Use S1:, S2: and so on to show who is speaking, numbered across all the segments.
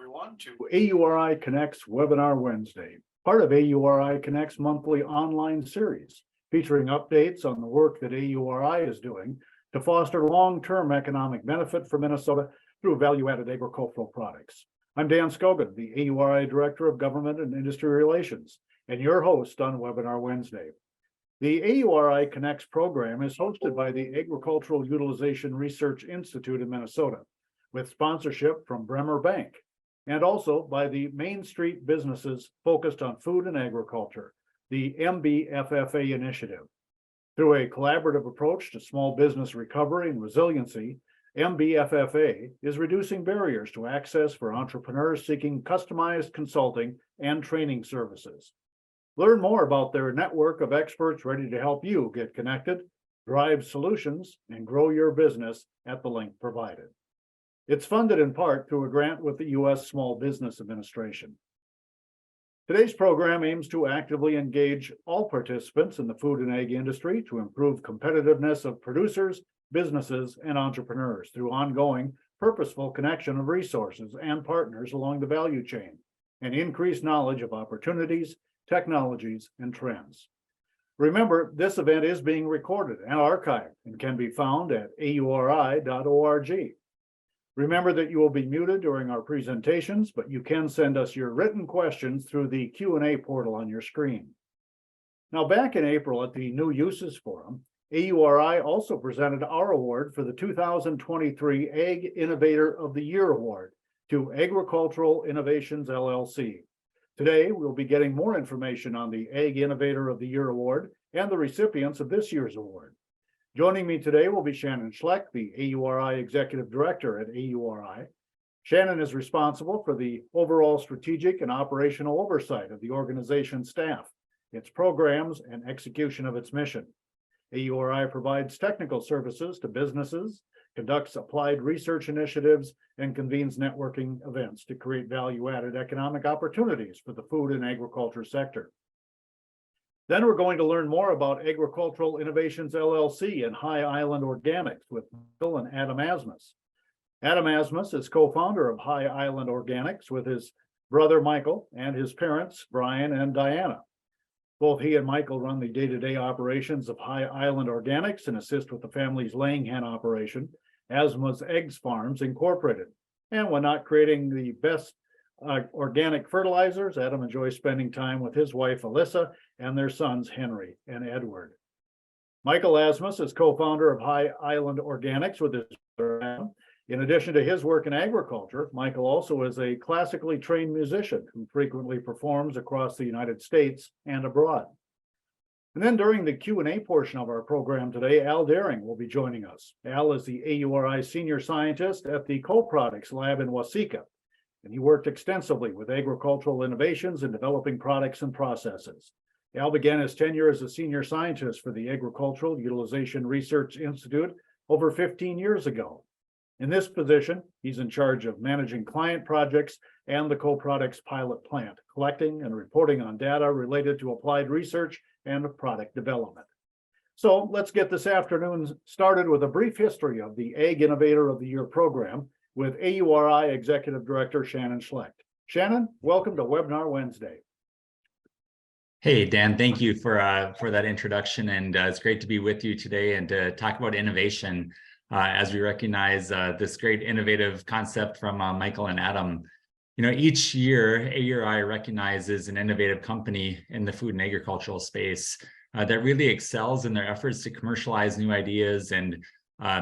S1: everyone, to AURI Connect's Webinar Wednesday, part of AURI Connect's monthly online series, featuring updates on the work that AURI is doing to foster long-term economic benefit for Minnesota through value-added agricultural products. I'm Dan Scogan, the AURI Director of Government and Industry Relations, and your host on Webinar Wednesday. The AURI Connects program is hosted by the Agricultural Utilization Research Institute in Minnesota, with sponsorship from Bremer Bank, and also by the Main Street Businesses Focused on Food and Agriculture, the MBFFA initiative. Through a collaborative approach to small business recovery and resiliency, MBFFA is reducing barriers to access for entrepreneurs seeking customized consulting and training services. Learn more about their network of experts ready to help you get connected, drive solutions, and grow your business at the link provided. It's funded in part through a grant with the U.S. Small Business Administration. Today's program aims to actively engage all participants in the food and ag industry to improve competitiveness of producers, businesses, and entrepreneurs through ongoing, purposeful connection of resources and partners along the value chain, and increased knowledge of opportunities, technologies, and trends. Remember, this event is being recorded and archived and can be found at auri.org. Remember that you will be muted during our presentations, but you can send us your written questions through the Q&A portal on your screen. Now, back in April at the New Uses Forum, AURI also presented our award for the 2023 Ag Innovator of the Year Award to Agricultural Innovations LLC. Today, we'll be getting more information on the Ag Innovator of the Year Award and the recipients of this year's award. Joining me today will be Shannon Schlecht, the AURI Executive Director at AURI. Shannon is responsible for the overall strategic and operational oversight of the organization's staff, its programs, and execution of its mission. AURI provides technical services to businesses, conducts applied research initiatives, and convenes networking events to create value-added economic opportunities for the food and agriculture sector. Then we're going to learn more about Agricultural Innovations LLC and High Island Organics with Bill and Adam Asmus. Adam Asmus is co-founder of High Island Organics with his brother Michael and his parents, Brian and Diana. Both he and Michael run the day-to-day operations of High Island Organics and assist with the family's laying hen operation, Asmus Eggs Farms Incorporated. And when not creating the best organic fertilizers, Adam enjoys spending time with his wife, Alyssa, and their sons, Henry and Edward. Michael Asmus is co-founder of High Island Organics with his brother Adam. In addition to his work in agriculture, Michael also is a classically trained musician who frequently performs across the United States and abroad. And then during the Q&A portion of our program today, Al Daring will be joining us. Al is the AURI Senior Scientist at the Co-Products Lab in Waseca, and he worked extensively with agricultural innovations in developing products and processes. Al began his tenure as a Senior Scientist for the Agricultural Utilization Research Institute over 15 years ago. In this position, he's in charge of managing client projects and the Co-Products pilot plant, collecting and reporting on data related to applied research and product development. So let's get this afternoon started with a brief history of the Ag Innovator of the Year program with AURI Executive Director Shannon Schlecht. Shannon, welcome to Webinar Wednesday.
S2: Hey, Dan, thank you for that introduction, and it's great to be with you today and to talk about innovation as we recognize this great innovative concept from Michael and Adam. You know, each year, AURI recognizes an innovative company in the food and agricultural space that really excels in their efforts to commercialize new ideas and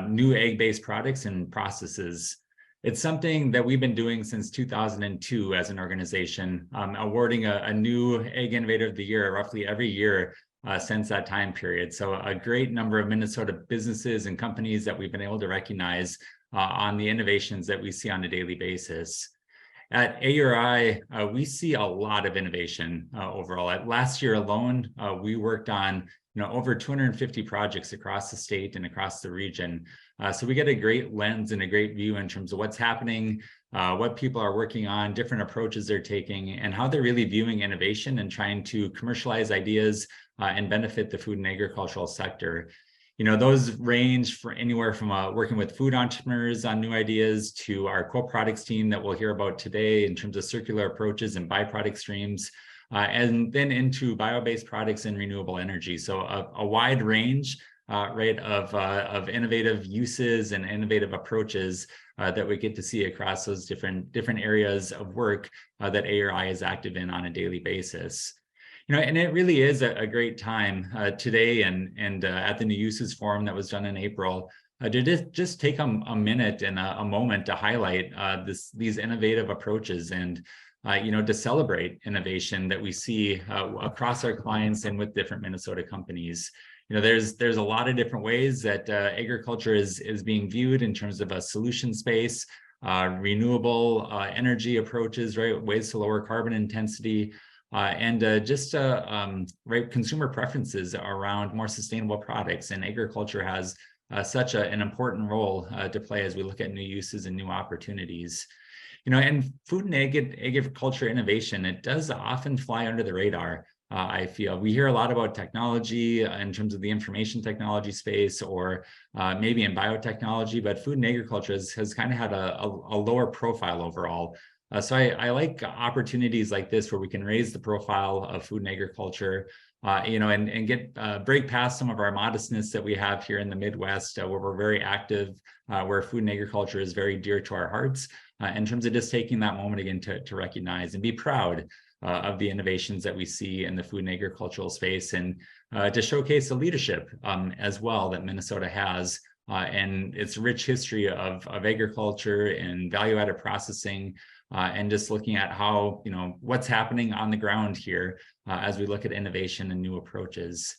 S2: new egg-based products and processes. It's something that we've been doing since 2002 as an organization, awarding a new Ag Innovator of the Year roughly every year since that time period. So a great number of Minnesota businesses and companies that we've been able to recognize on the innovations that we see on a daily basis. At AURI, we see a lot of innovation overall. Last year alone, we worked on over 250 projects across the state and across the region. So we get a great lens and a great view in terms of what's happening, what people are working on, different approaches they're taking, and how they're really viewing innovation and trying to commercialize ideas and benefit the food and agricultural sector. Those range for anywhere from working with food entrepreneurs on new ideas to our co-products team that we'll hear about today in terms of circular approaches and byproduct streams, and then into bio-based products and renewable energy. So a wide range, right, of innovative uses and innovative approaches that we get to see across those different areas of work that AURI is active in on a daily basis. And it really is a great time today and at the New Uses Forum that was done in April to just take a minute and a moment to highlight these innovative approaches and to celebrate innovation that we see across our clients and with different Minnesota companies. There's a lot of different ways that agriculture is being viewed in terms of a solution space, renewable energy approaches, right, ways to lower carbon intensity, and right, consumer preferences around more sustainable products. And agriculture has such an important role to play as we look at new uses and new opportunities. And food and agriculture innovation, it does often fly under the radar. I feel we hear a lot about technology in terms of the information technology space, or maybe in biotechnology, but food and agriculture has kind of had a lower profile overall. So I like opportunities like this where we can raise the profile of food and agriculture, and get break past some of our modestness that we have here in the Midwest, where we're very active, where food and agriculture is very dear to our hearts, in terms of just taking that moment again to recognize and be proud of the innovations that we see in the food and agricultural space, and to showcase the leadership as well that Minnesota has and its rich history of agriculture and value-added processing. And just looking at how, what's happening on the ground here as we look at innovation and new approaches.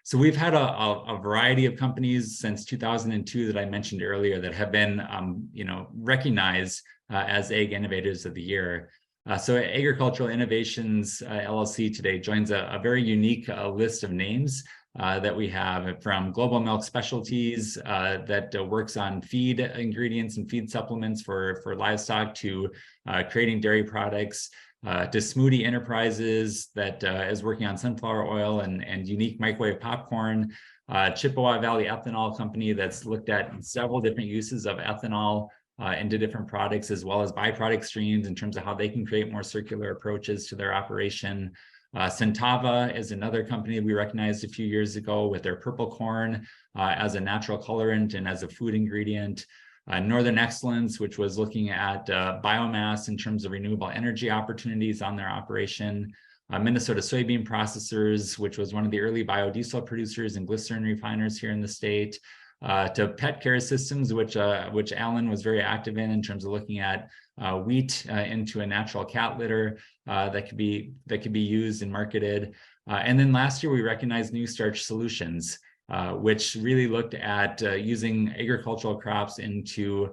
S2: So we've had a variety of companies since 2002 that I mentioned earlier that have been, recognized as Ag Innovators of the Year. So Agricultural Innovations LLC today joins a very unique list of names that we have, from Global Milk Specialties that works on feed ingredients and feed supplements for livestock, to creating dairy products, to Smoothie Enterprises that is working on sunflower oil and unique microwave popcorn, Chippewa Valley Ethanol Company that's looked at several different uses of ethanol into different products, as well as byproduct streams in terms of how they can create more circular approaches to their operation. Centava is another company we recognized a few years ago with their purple corn as a natural colorant and as a food ingredient. Northern Excellence, which was looking at biomass in terms of renewable energy opportunities on their operation. Minnesota Soybean Processors, which was one of the early biodiesel producers and glycerin refiners here in the state. To Pet Care Systems, which Alan was very active in terms of looking at wheat into a natural cat litter that could be used and marketed. And then last year we recognized New Starch Solutions, which really looked at using agricultural crops into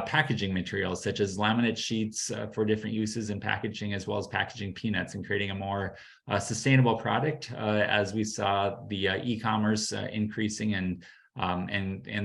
S2: packaging materials such as laminate sheets for different uses in packaging, as well as packaging peanuts, and creating a more sustainable product as we saw the e-commerce increasing and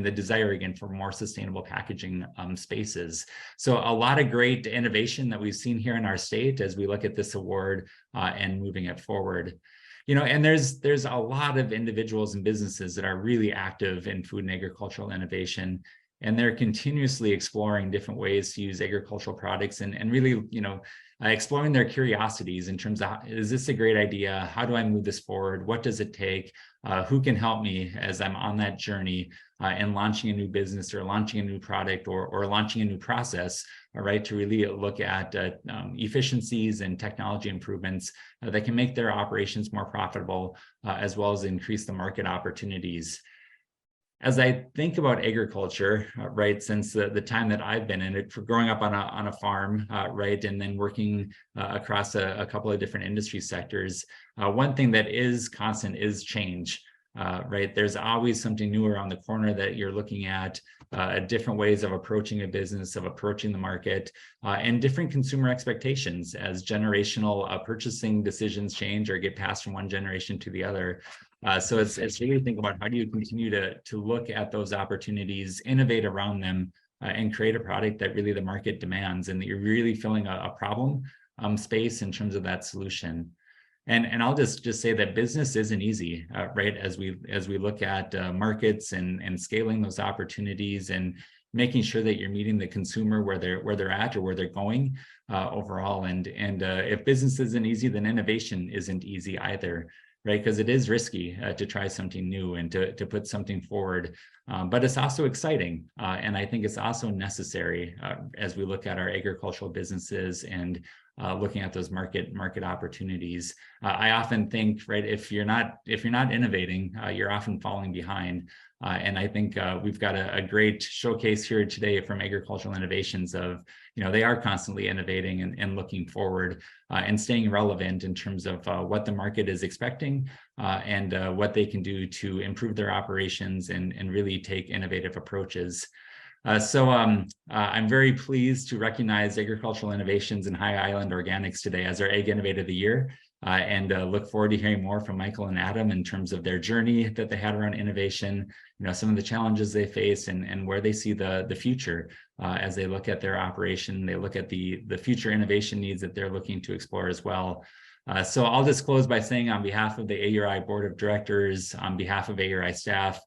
S2: the desire again for more sustainable packaging spaces. So a lot of great innovation that we've seen here in our state as we look at this award and moving it forward. And there's a lot of individuals and businesses that are really active in food and agricultural innovation, and they're continuously exploring different ways to use agricultural products and really, exploring their curiosities in terms of, is this a great idea? How do I move this forward? What does it take? Who can help me as I'm on that journey in launching a new business or launching a new product or launching a new process, right, to really look at efficiencies and technology improvements that can make their operations more profitable, as well as increase the market opportunities. As I think about agriculture, right, since the time that I've been in it, for growing up on a farm, right, and then working across a couple of different industry sectors, one thing that is constant is change, right? There's always something new around the corner that you're looking at, different ways of approaching a business, of approaching the market, and different consumer expectations as generational purchasing decisions change or get passed from one generation to the other. So it's really think about how do you continue to look at those opportunities, innovate around them, and create a product that really the market demands, and that you're really filling a problem space in terms of that solution. And I'll just say that business isn't easy, right? As we look at markets and scaling those opportunities and making sure that you're meeting the consumer where they're at or where they're going overall. And if business isn't easy, then innovation isn't easy either, right? Because it is risky to try something new and to put something forward. But it's also exciting. And I think it's also necessary as we look at our agricultural businesses and looking at those market opportunities. I often think, right, if you're not innovating, you're often falling behind. And I think we've got a great showcase here today from Agricultural Innovations of, they are constantly innovating and looking forward and staying relevant in terms of what the market is expecting and what they can do to improve their operations and really take innovative approaches. So I'm very pleased to recognize Agricultural Innovations and High Island Organics today as our Ag Innovator of the Year, and look forward to hearing more from Michael and Adam in terms of their journey that they had around innovation, some of the challenges they face and where they see the future as they look at their operation. They look at the future innovation needs that they're looking to explore as well. So I'll just close by saying, on behalf of the AURI Board of Directors, on behalf of AURI staff,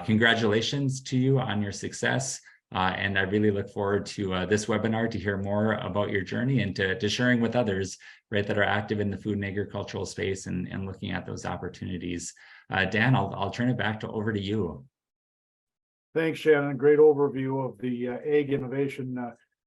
S2: congratulations to you on your success. And I really look forward to this webinar to hear more about your journey and to sharing with others, right, that are active in the food and agricultural space and looking at those opportunities. Dan, I'll turn it back over to you.
S1: Thanks, Shannon. Great overview of the Ag Innovation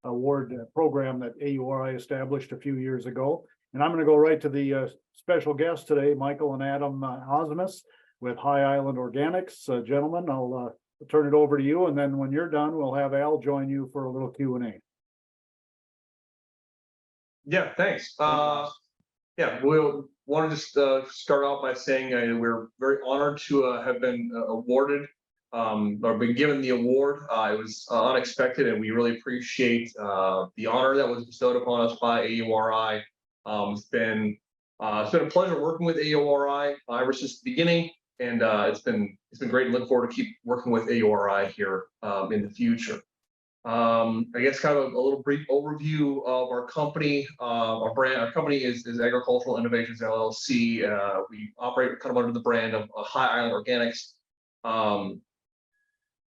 S1: Award program that AURI established a few years ago. And I'm going to go right to the special guests today, Michael and Adam Asmus with High Island Organics. Gentlemen, I'll turn it over to you, and then when you're done, we'll have Al join you for a little Q&A.
S3: Yeah, thanks. Yeah, we'll want to just start off by saying we're very honored to have been awarded or been given the award. It was unexpected, and we really appreciate the honor that was bestowed upon us by AURI. It's been a pleasure working with AURI ever since the beginning. And it's been great, and look forward to keep working with AURI here in the future. I guess kind of a little brief overview of our company. Our company is Agricultural Innovations LLC. We operate kind of under the brand of High Island Organics.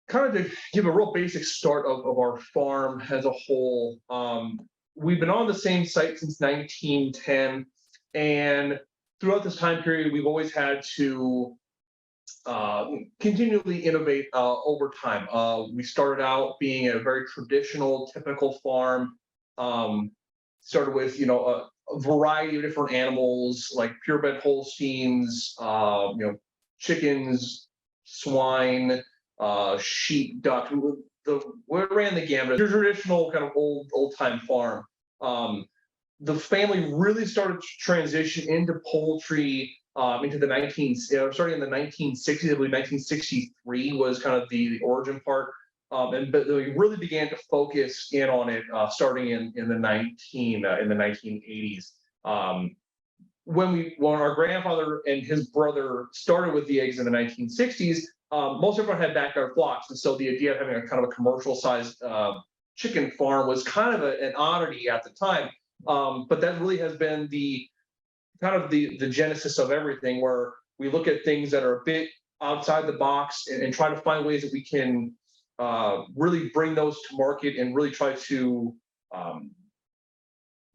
S3: Kind of to give a real basic start of our farm as a whole. We've been on the same site since 1910, and throughout this time period, we've always had to continually innovate over time. We started out being a very traditional, typical farm. Started with a variety of different animals like purebred Holsteins, chickens, swine, sheep, duck. We ran the gamut. Your traditional kind of old time farm. The family really started to transition into poultry into the starting in the 1960s. I believe 1963 was kind of the origin part, but we really began to focus in on it starting in the 1980s. When our grandfather and his brother started with the eggs in the 1960s, most everyone had backyard flocks, and so the idea of having a kind of a commercial sized chicken farm was kind of an oddity at the time. But that really has been the genesis of everything, where we look at things that are a bit outside the box and try to find ways that we can really bring those to market and really try to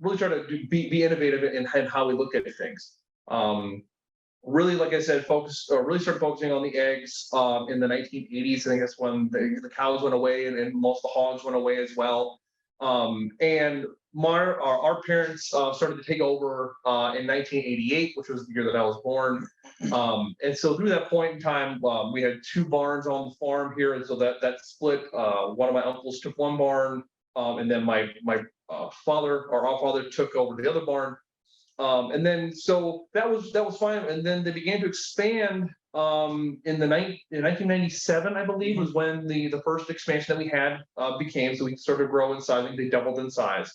S3: be innovative in how we look at things. Really, like I said, really started focusing on the eggs in the 1980s. I think that's when the cows went away and most of the hogs went away as well. And our parents started to take over in 1988, which was the year that I was born. And so through that point in time, we had 2 barns on the farm here, and so that split. One of my uncles took one barn, and then my our father took over the other barn. And then so that was fine. And then they began to expand in 1997, I believe, was when the first expansion that we had became. So we started growing in size. I think they doubled in size.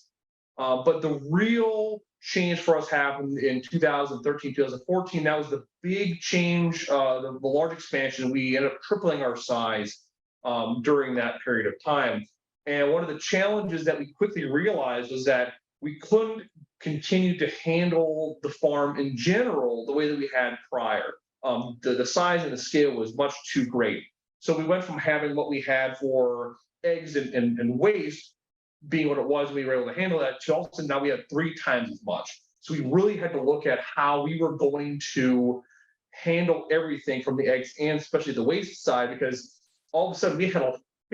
S3: But the real change for us happened in 2013, 2014. That was the big change, the large expansion. We ended up tripling our size during that period of time. And one of the challenges that we quickly realized was that we couldn't continue to handle the farm in general the way that we had prior. The size and the scale was much too great. So we went from having what we had for eggs and waste being what it was, we were able to handle that, to all of a sudden now we had 3 times as much. So we really had to look at how we were going to handle everything from the eggs and especially the waste side, because all of a sudden we had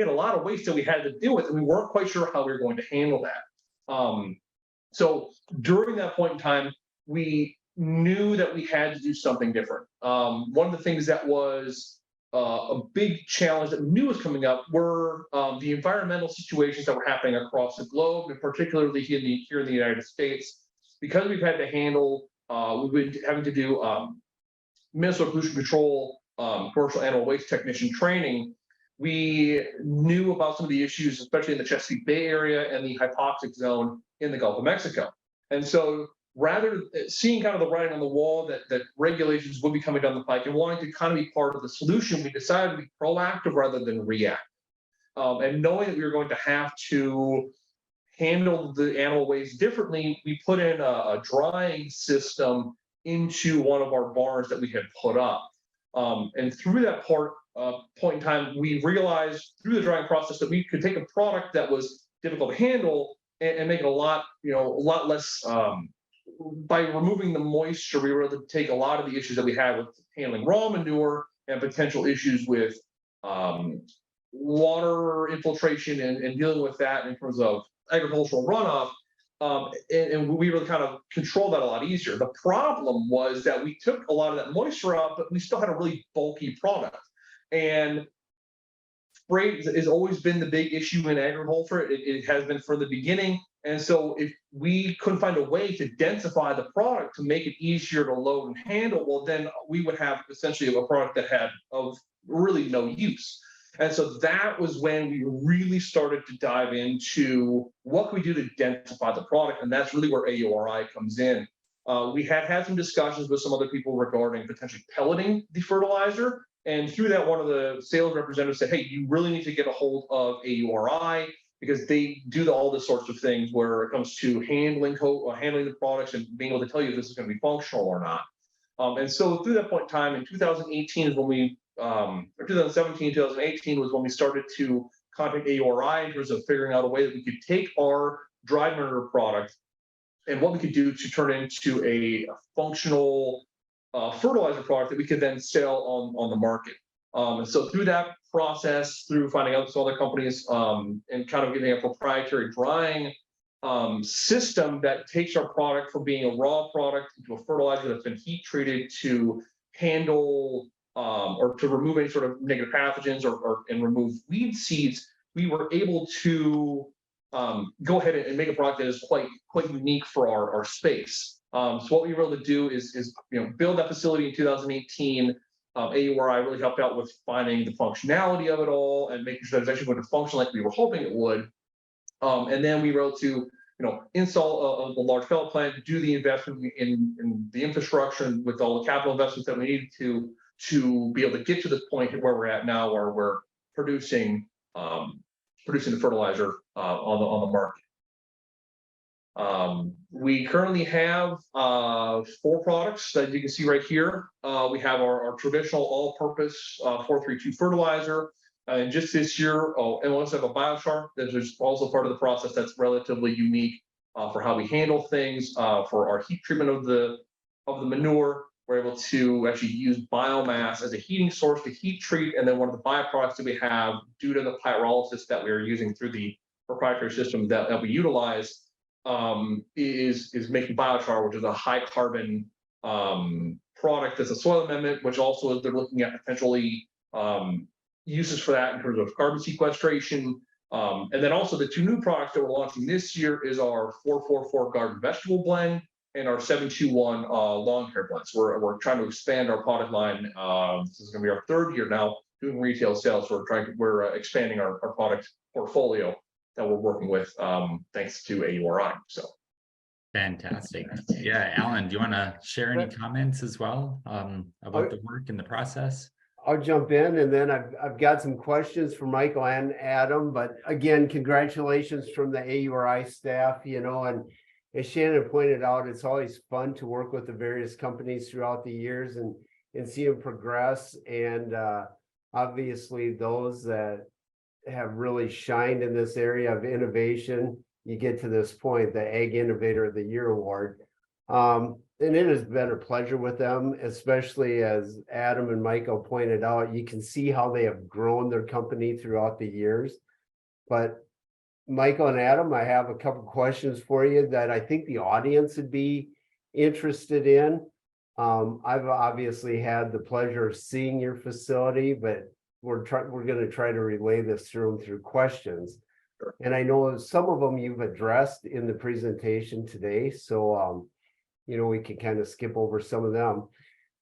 S3: a lot of waste that we had to deal with, and we weren't quite sure how we were going to handle that. So during that point in time, we knew that we had to do something different. One of the things that was a big challenge that we knew was coming up were the environmental situations that were happening across the globe, and particularly here in the United States. Because we've had to handle, we've been having to do Minnesota Pollution Control commercial animal waste technician training. We knew about some of the issues, especially in the Chesapeake Bay area and the hypoxic zone in the Gulf of Mexico. And so rather seeing kind of the writing on the wall that regulations would be coming down the pike and wanting to kind of be part of the solution, we decided to be proactive rather than reactive. And knowing that we were going to have to handle the animal waste differently, we put in a drying system into one of our barns that we had put up. And through that point in time, we realized through the drying process that we could take a product that was difficult to handle and make it a lot less. By removing the moisture, we were able to take a lot of the issues that we had with handling raw manure and potential issues with water infiltration and dealing with that in terms of agricultural runoff. And we really kind of controlled that a lot easier. The problem was that we took a lot of that moisture out, but we still had a really bulky product. And freight has always been the big issue in agriculture. It has been from the beginning. And so if we couldn't find a way to densify the product to make it easier to load and handle, well, then we would have essentially a product that had of really no use. And so that was when we really started to dive into what can we do to densify the product. And that's really where AURI comes in. We had some discussions with some other people regarding potentially pelleting the fertilizer. And through that, one of the sales representatives said, hey, you really need to get a hold of AURI, because they do all this sorts of things where it comes to handling the products and being able to tell you if this is going to be functional or not. And so through that point in time, in 2018 is when we, or 2017, 2018 was when we started to contact AURI in terms of figuring out a way that we could take our dry manure product and what we could do to turn it into a functional fertilizer product that we could then sell on the market. And so through that process, through finding out some other companies and kind of getting a proprietary drying system that takes our product from being a raw product into a fertilizer that's been heat treated to handle or to remove any sort of negative pathogens and remove weed seeds, we were able to go ahead and make a product that is quite unique for our space. So what we were able to do is build that facility in 2018. AURI really helped out with finding the functionality of it all and making sure that it's actually going to function like we were hoping it would. And then we were able to install a large pellet plant, do the investment in the infrastructure and with all the capital investments that we needed to be able to get to this point where we're at now, where we're producing the fertilizer on the market. We currently have 4 products that you can see right here. We have our traditional all-purpose 432 fertilizer. And just this year, and we also have a biochar that is also part of the process that's relatively unique for how we handle things. For our heat treatment of the manure, we're able to actually use biomass as a heating source to heat treat. And then one of the byproducts that we have due to the pyrolysis that we are using through the proprietary system that we utilize is making biochar, which is a high carbon product that's a soil amendment, which also they're looking at potentially uses for that in terms of carbon sequestration. And then also the 2 new products that we're launching this year is our 444 garden vegetable blend and our 721 lawn care blend. So we're trying to expand our product line. This is going to be our 3rd year now doing retail sales. So we're expanding our product portfolio that we're working with thanks to AURI. So
S2: fantastic. Yeah, Alan, do you want to share any comments as well about the work and the process?
S4: I'll jump in, and then I've got some questions for Michael and Adam. But again, congratulations from the AURI staff, and as Shannon pointed out, it's always fun to work with the various companies throughout the years and see them progress. And obviously those that have really shined in this area of innovation, you get to this point, the Ag Innovator of the Year award. And it has been a pleasure with them, especially as Adam and Michael pointed out, you can see how they have grown their company throughout the years. But Michael and Adam, I have a couple questions for you that I think the audience would be interested in. I've obviously had the pleasure of seeing your facility, but we're going to try to relay this through questions.
S3: Sure.
S4: And I know some of them you've addressed in the presentation today, so we can kind of skip over some of them.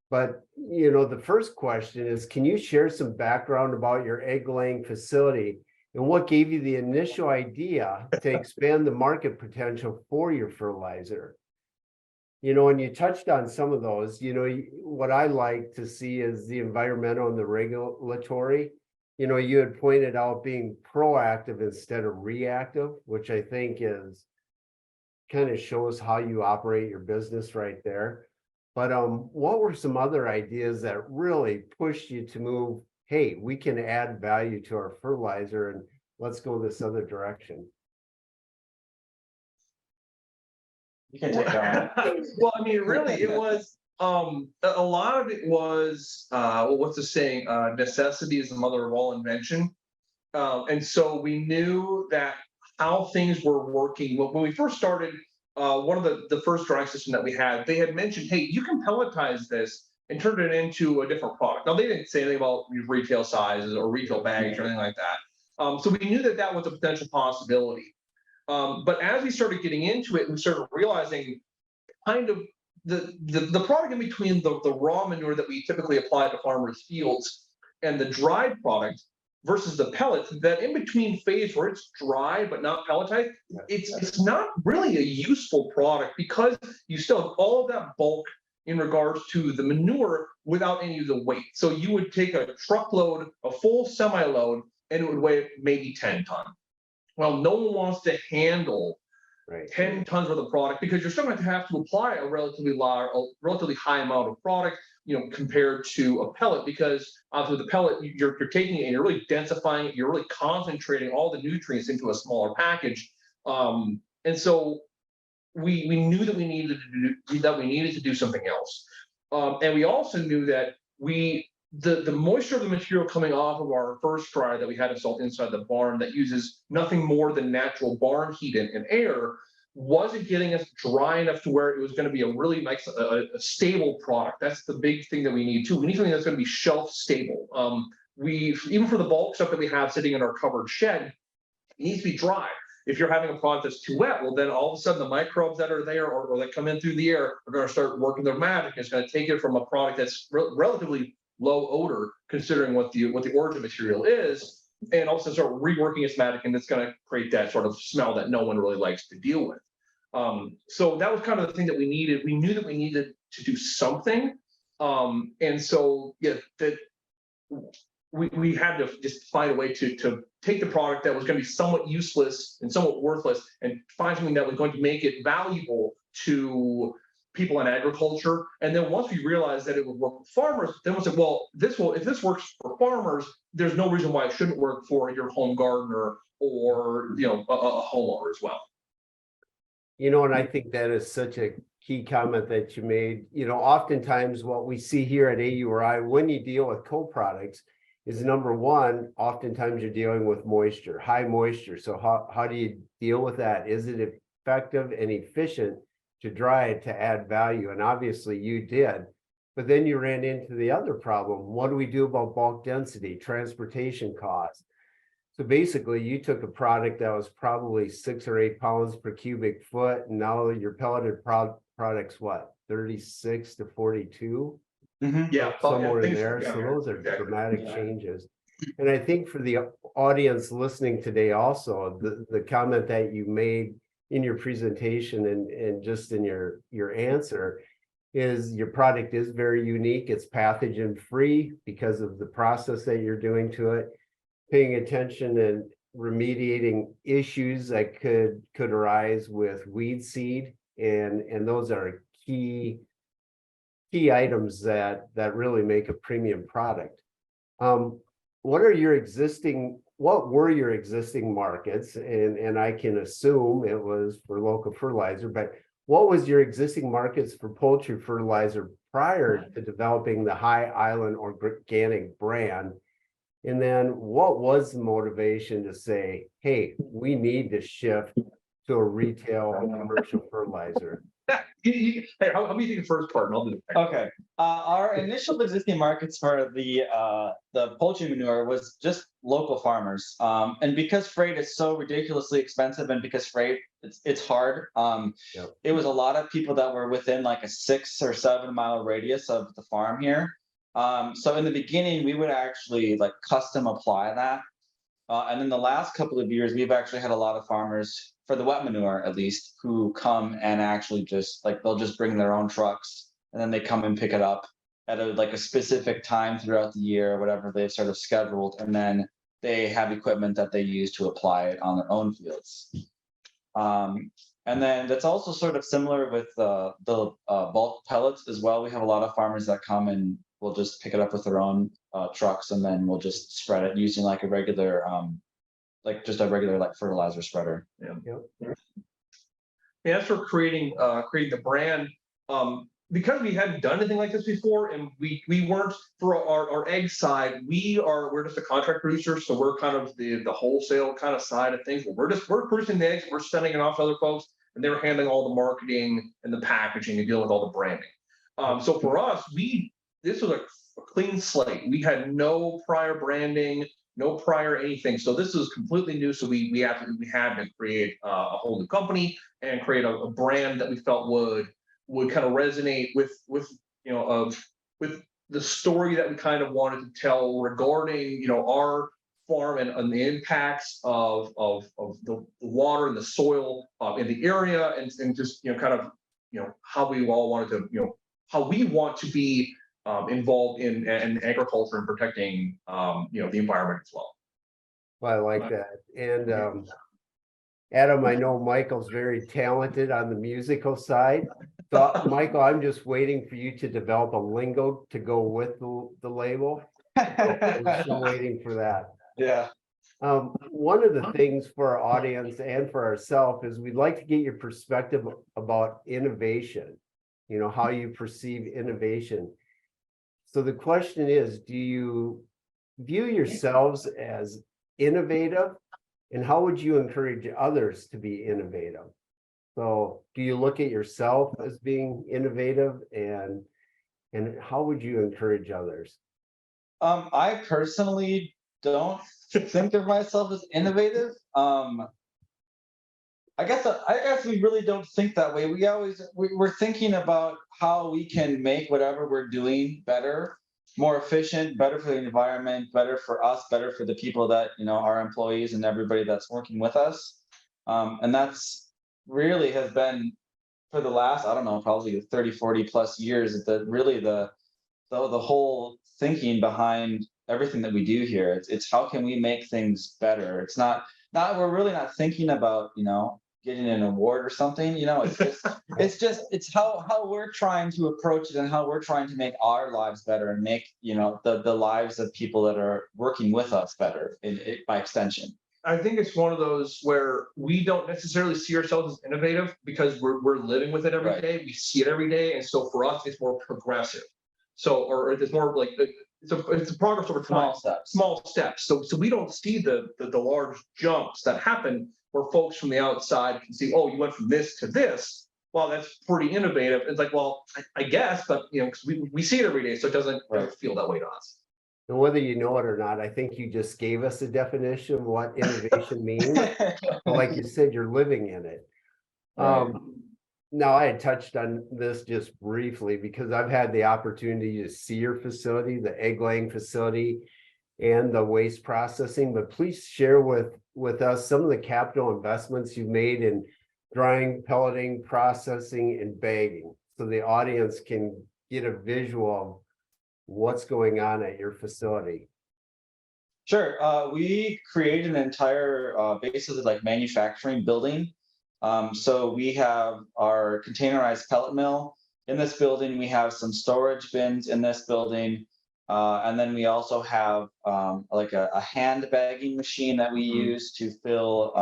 S4: But the first question is, can you share some background about your egg laying facility and what gave you the initial idea to expand the market potential for your fertilizer? And you touched on some of those. What I like to see is the environmental and the regulatory. You had pointed out being proactive instead of reactive, which I think is kind of shows how you operate your business right there. But what were some other ideas that really pushed you to move, hey, we can add value to our fertilizer and let's go this other direction?
S5: You can take that.
S3: Well, I mean, really, it was a lot of it was what's the saying? Necessity is the mother of all invention. And so we knew that how things were working. When we first started, one of the first drying system that we had, they had mentioned, hey, you can pelletize this and turn it into a different product. Now, they didn't say anything about retail sizes or retail bags or anything like that. So we knew that that was a potential possibility. But as we started getting into it, we started realizing kind of the product in between the raw manure that we typically apply to farmers' fields and the dried product versus the pellets, that in between phase where it's dry but not pelletized, it's not really a useful product because you still have all of that bulk in regards to the manure without any of the weight. So you would take a truckload, a full semi-load, and it would weigh maybe 10 tons. Well, no one wants to handle 10 tons worth of product because you're still going to have to apply a relatively high amount of product, compared to a pellet, because with the pellet, you're taking it and you're really densifying it, you're really concentrating all the nutrients into a smaller package. And so we knew that we needed to do something else. And we also knew that the moisture of the material coming off of our first dryer that we had installed inside the barn that uses nothing more than natural barn heat and air wasn't getting us dry enough to where it was going to be a really nice, a stable product. That's the big thing that we need too. We need something that's going to be shelf stable. Even for the bulk stuff that we have sitting in our covered shed, it needs to be dry. If you're having a product that's too wet, well, then all of a sudden the microbes that are there or that come in through the air are going to start working their magic. It's going to take it from a product that's relatively low odor, considering what the origin material is, and also start reworking its magic, and it's going to create that sort of smell that no one really likes to deal with. So that was kind of the thing that we needed. We knew that we needed to do something, and so that we had to just find a way to take the product that was going to be somewhat useless and somewhat worthless, and find something that was going to make it valuable to people in agriculture. And then once we realized that it would work with farmers, then we said, well, if this works for farmers, there's no reason why it shouldn't work for your home gardener or a homeowner as well.
S4: And I think that is such a key comment that you made. Oftentimes what we see here at AURI when you deal with co-products is, number one, oftentimes you're dealing with moisture, high moisture. So how do you deal with that? Is it effective and efficient to dry it to add value? And obviously you did, but then you ran into the other problem. What do we do about bulk density, transportation costs? So basically you took a product that was probably 6 or 8 pounds per cubic foot, and now your pelleted product's what, 36 to 42?
S3: Yeah,
S4: somewhere in there. So those are dramatic changes. And I think for the audience listening today also, the comment that you made in your presentation and just in your answer is your product is very unique. It's pathogen free because of the process that you're doing to it, paying attention and remediating issues that could arise with weed seed and those are key items that really make a premium product. What were your existing markets? And I can assume it was for local fertilizer, but what was your existing markets for poultry fertilizer prior to developing the High Island Organic brand? And then what was the motivation to say, hey, we need to shift to a retail commercial fertilizer?
S3: Hey, how about you take the first part and I'll do the second.
S5: Okay, our initial existing markets for the poultry manure was just local farmers. And because freight is so ridiculously expensive and because freight, it's hard.
S4: Yep.
S5: It was a lot of people that were within like a 6 or 7 mile radius of the farm here. So in the beginning, we would actually like custom apply that. And in the last couple of years, we've actually had a lot of farmers, for the wet manure at least, who come and actually just like they'll just bring their own trucks and then they come and pick it up at a specific time throughout the year, whatever they've sort of scheduled, and then they have equipment that they use to apply it on their own fields. And then that's also sort of similar with the bulk pellets as well. We have a lot of farmers that come and will just pick it up with their own trucks, and then we'll just spread it using like a regular like fertilizer spreader.
S3: Yeah, as for creating the brand, because we hadn't done anything like this before, and we weren't, for our egg side, we're just a contract producer, so we're kind of the wholesale kind of side of things. We're producing the eggs, we're sending it off to other folks, and they're handling all the marketing and the packaging and dealing with all the branding. So for us, this was a clean slate. We had no prior branding, no prior anything. So this is completely new. So we had to create a whole new company and create a brand that we felt would kind of resonate with the story that we kind of wanted to tell regarding our farm and the impacts of the water and the soil in the area, and just kind of how we all wanted to how we want to be involved in agriculture and protecting the environment as well.
S4: Well, I like that. And Adam, I know Michael's very talented on the musical side. So Michael, I'm just waiting for you to develop a lingo to go with the label. We're still waiting for that.
S5: Yeah.
S4: One of the things for our audience and for ourselves is we'd like to get your perspective about innovation, how you perceive innovation. So the question is, do you view yourselves as innovative, and how would you encourage others to be innovative? So do you look at yourself as being innovative, and how would you encourage others?
S5: I personally don't think of myself as innovative. I guess we really don't think that way. We're thinking about how we can make whatever we're doing better, more efficient, better for the environment, better for us, better for the people that our employees and everybody that's working with us. And that's really has been for the last, I don't know, probably 30, 40 plus years, the whole thinking behind everything that we do here. It's how can we make things better? It's not we're really not thinking about getting an award or something. It's how we're trying to approach it and how we're trying to make our lives better and make the lives of people that are working with us better by extension.
S3: I think it's one of those where we don't necessarily see ourselves as innovative because we're living with it every
S5: Right.
S3: day. We see it every day, and so for us, it's more progressive. So, or it's more like it's a progress over time. Small steps. So we don't see the large jumps that happen where folks from the outside can see, oh, you went from this to this. Well, that's pretty innovative. It's like, well, I guess, but because we see it every day, so it doesn't feel that way to us.
S4: And whether you know it or not, I think you just gave us a definition of what innovation means. But like you said, you're living in it.
S5: Right.
S4: Now, I had touched on this just briefly because I've had the opportunity to see your facility, the egg laying facility, and the waste processing. But please share with us some of the capital investments you've made in drying, pelleting, processing, and bagging, so the audience can get a visual of what's going on at your facility.
S5: Sure. We created an entire basically like manufacturing building So we have our containerized pellet mill in this building. We have some storage bins in this building. And then we also have like a hand bagging machine that we use to fill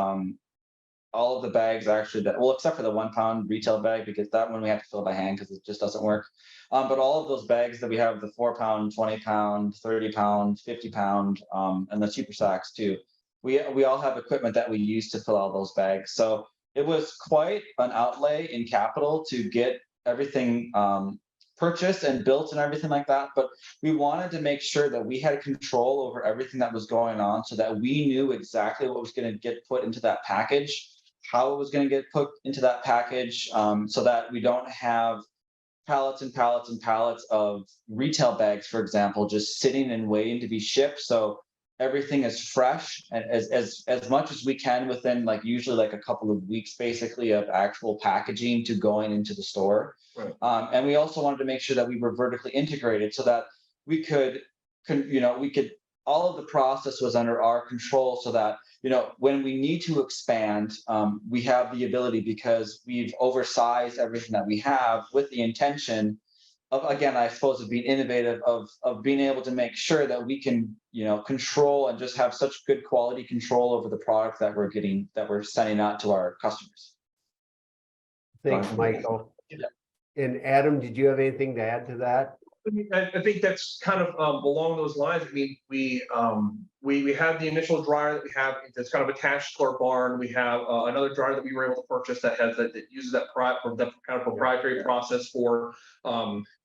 S5: all of the bags actually that, well, except for the 1 pound retail bag, because that one we have to fill by hand because it just doesn't work. But all of those bags that we have, the 4 pound, 20 pound, 30 pound, 50 pound, and the super sacks too. We all have equipment that we use to fill all those bags. So it was quite an outlay in capital to get everything purchased and built and everything like that. But we wanted to make sure that we had control over everything that was going on so that we knew exactly what was going to get put into that package, how it was going to get put into that package, so that we don't have pallets and pallets and pallets of retail bags, for example, just sitting and waiting to be shipped. So everything is fresh and as much as we can within like usually like a couple of weeks basically of actual packaging to going into the store.
S3: Right.
S5: And we also wanted to make sure that we were vertically integrated so that we could all of the process was under our control so that, when we need to expand, we have the ability because we've oversized everything that we have with the intention of, again, I suppose, of being innovative, of being able to make sure that we can, control and just have such good quality control over the product that we're sending out to our customers.
S4: Thanks, Michael. And Adam, did you have anything to add to that?
S3: I think that's kind of along those lines. I mean, we have the initial dryer that we have that's kind of attached to our barn. We have another dryer that we were able to purchase that uses that kind of proprietary process for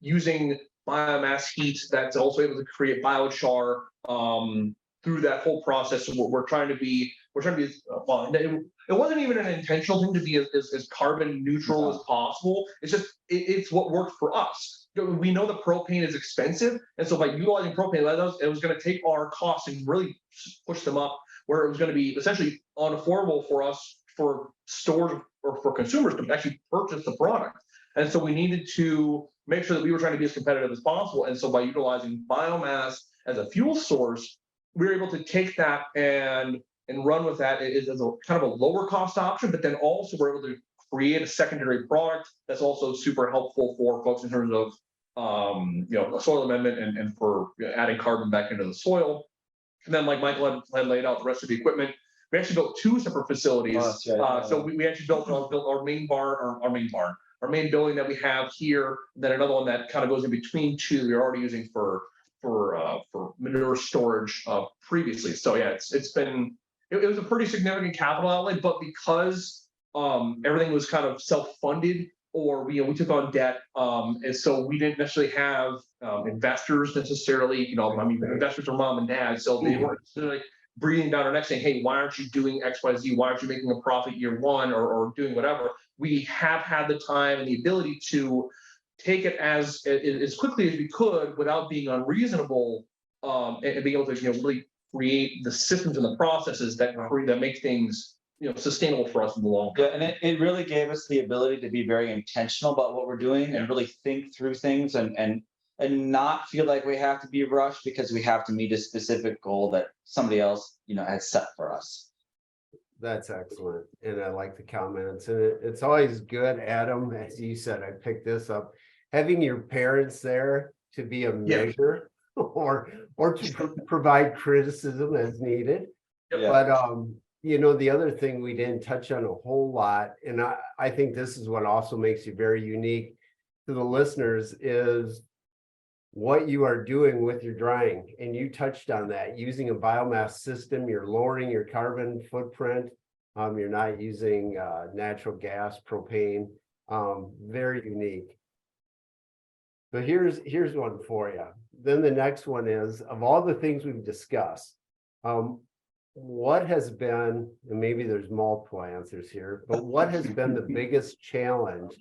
S3: using biomass heat that's also able to create biochar through that whole process. So we're trying to be well, it wasn't even an intentional thing to be as carbon neutral as possible. It's just it's what worked for us. We know the propane is expensive, and so by utilizing propane, it was going to take our costs and really push them up, where it was going to be essentially unaffordable for us, for stores or for consumers to actually purchase the product. And so we needed to make sure that we were trying to be as competitive as possible. And so by utilizing biomass as a fuel source, we were able to take that and run with that as a kind of a lower cost option, but then also we're able to create a secondary product that's also super helpful for folks in terms of soil amendment and for adding carbon back into the soil. And then, like Michael had laid out the rest of the equipment, we actually built 2 separate facilities. So we actually built our main barn, our main building that we have here, then another one that kind of goes in between 2 we're already using for manure storage previously. So yeah, it was a pretty significant capital outlay, but because everything was kind of self-funded, or we took on debt, and so we didn't necessarily have investors necessarily. Investors are mom and dad, so they weren't necessarily breathing down our neck saying, "Hey, why aren't you doing X, Y, Z? Why aren't you making a profit year 1 or doing whatever?" We have had the time and the ability to take it as quickly as we could without being unreasonable, and being able to really create the systems and the processes that make things sustainable for us in the long run.
S5: Yeah, and it really gave us the ability to be very intentional about what we're doing and really think through things and not feel like we have to be rushed because we have to meet a specific goal that somebody else has set for us.
S4: That's excellent. And I like the comments. And it's always good, Adam, as you said, I picked this up, having your parents there to be a measure or to provide criticism as needed.
S5: Yeah.
S4: But the other thing we didn't touch on a whole lot, and I think this is what also makes you very unique to the listeners, is what you are doing with your drying. And you touched on that, using a biomass system, you're lowering your carbon footprint. You're not using natural gas, propane, very unique. So here's one for you. Then the next one is, of all the things we've discussed, what has been, and maybe there's multiple answers here, but what has been the biggest challenge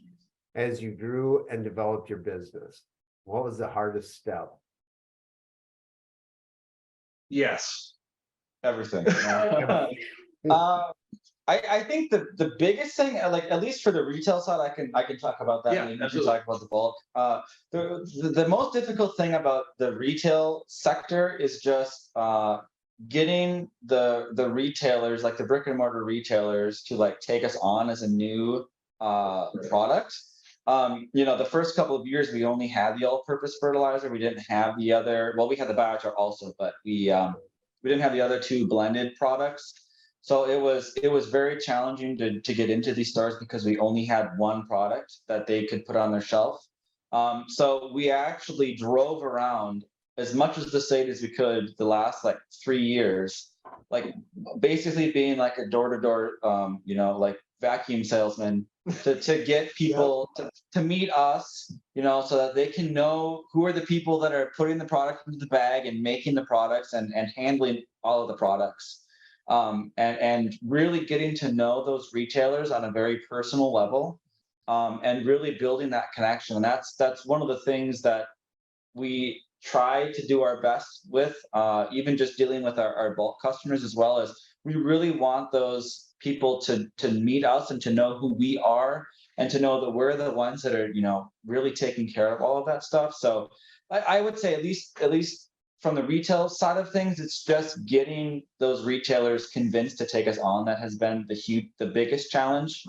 S4: as you grew and developed your business? What was the hardest step?
S3: Yes.
S5: Everything. I think the biggest thing, like at least for the retail side, I can talk about that.
S3: Yeah,
S5: and you can talk about the bulk. The most difficult thing about the retail sector is just getting the retailers, like the brick and mortar retailers, to like take us on as a new product. The first couple of years we only had the all-purpose fertilizer. We didn't have the other, well, we had the biochar also, but we didn't have the other two blended products. So it was very challenging to get into these stores because we only had one product that they could put on their shelf. So we actually drove around as much as the state as we could the last like 3 years, like basically being like a door-to-door, like vacuum salesman to get people to meet us, so that they can know who are the people that are putting the product into the bag and making the products and handling all of the products. And really getting to know those retailers on a very personal level, and really building that connection. And that's one of the things that we try to do our best with, even just dealing with our bulk customers, as well as we really want those people to meet us and to know who we are and to know that we're the ones that are, really taking care of all of that stuff. So I would say at least from the retail side of things, it's just getting those retailers convinced to take us on that has been the biggest challenge.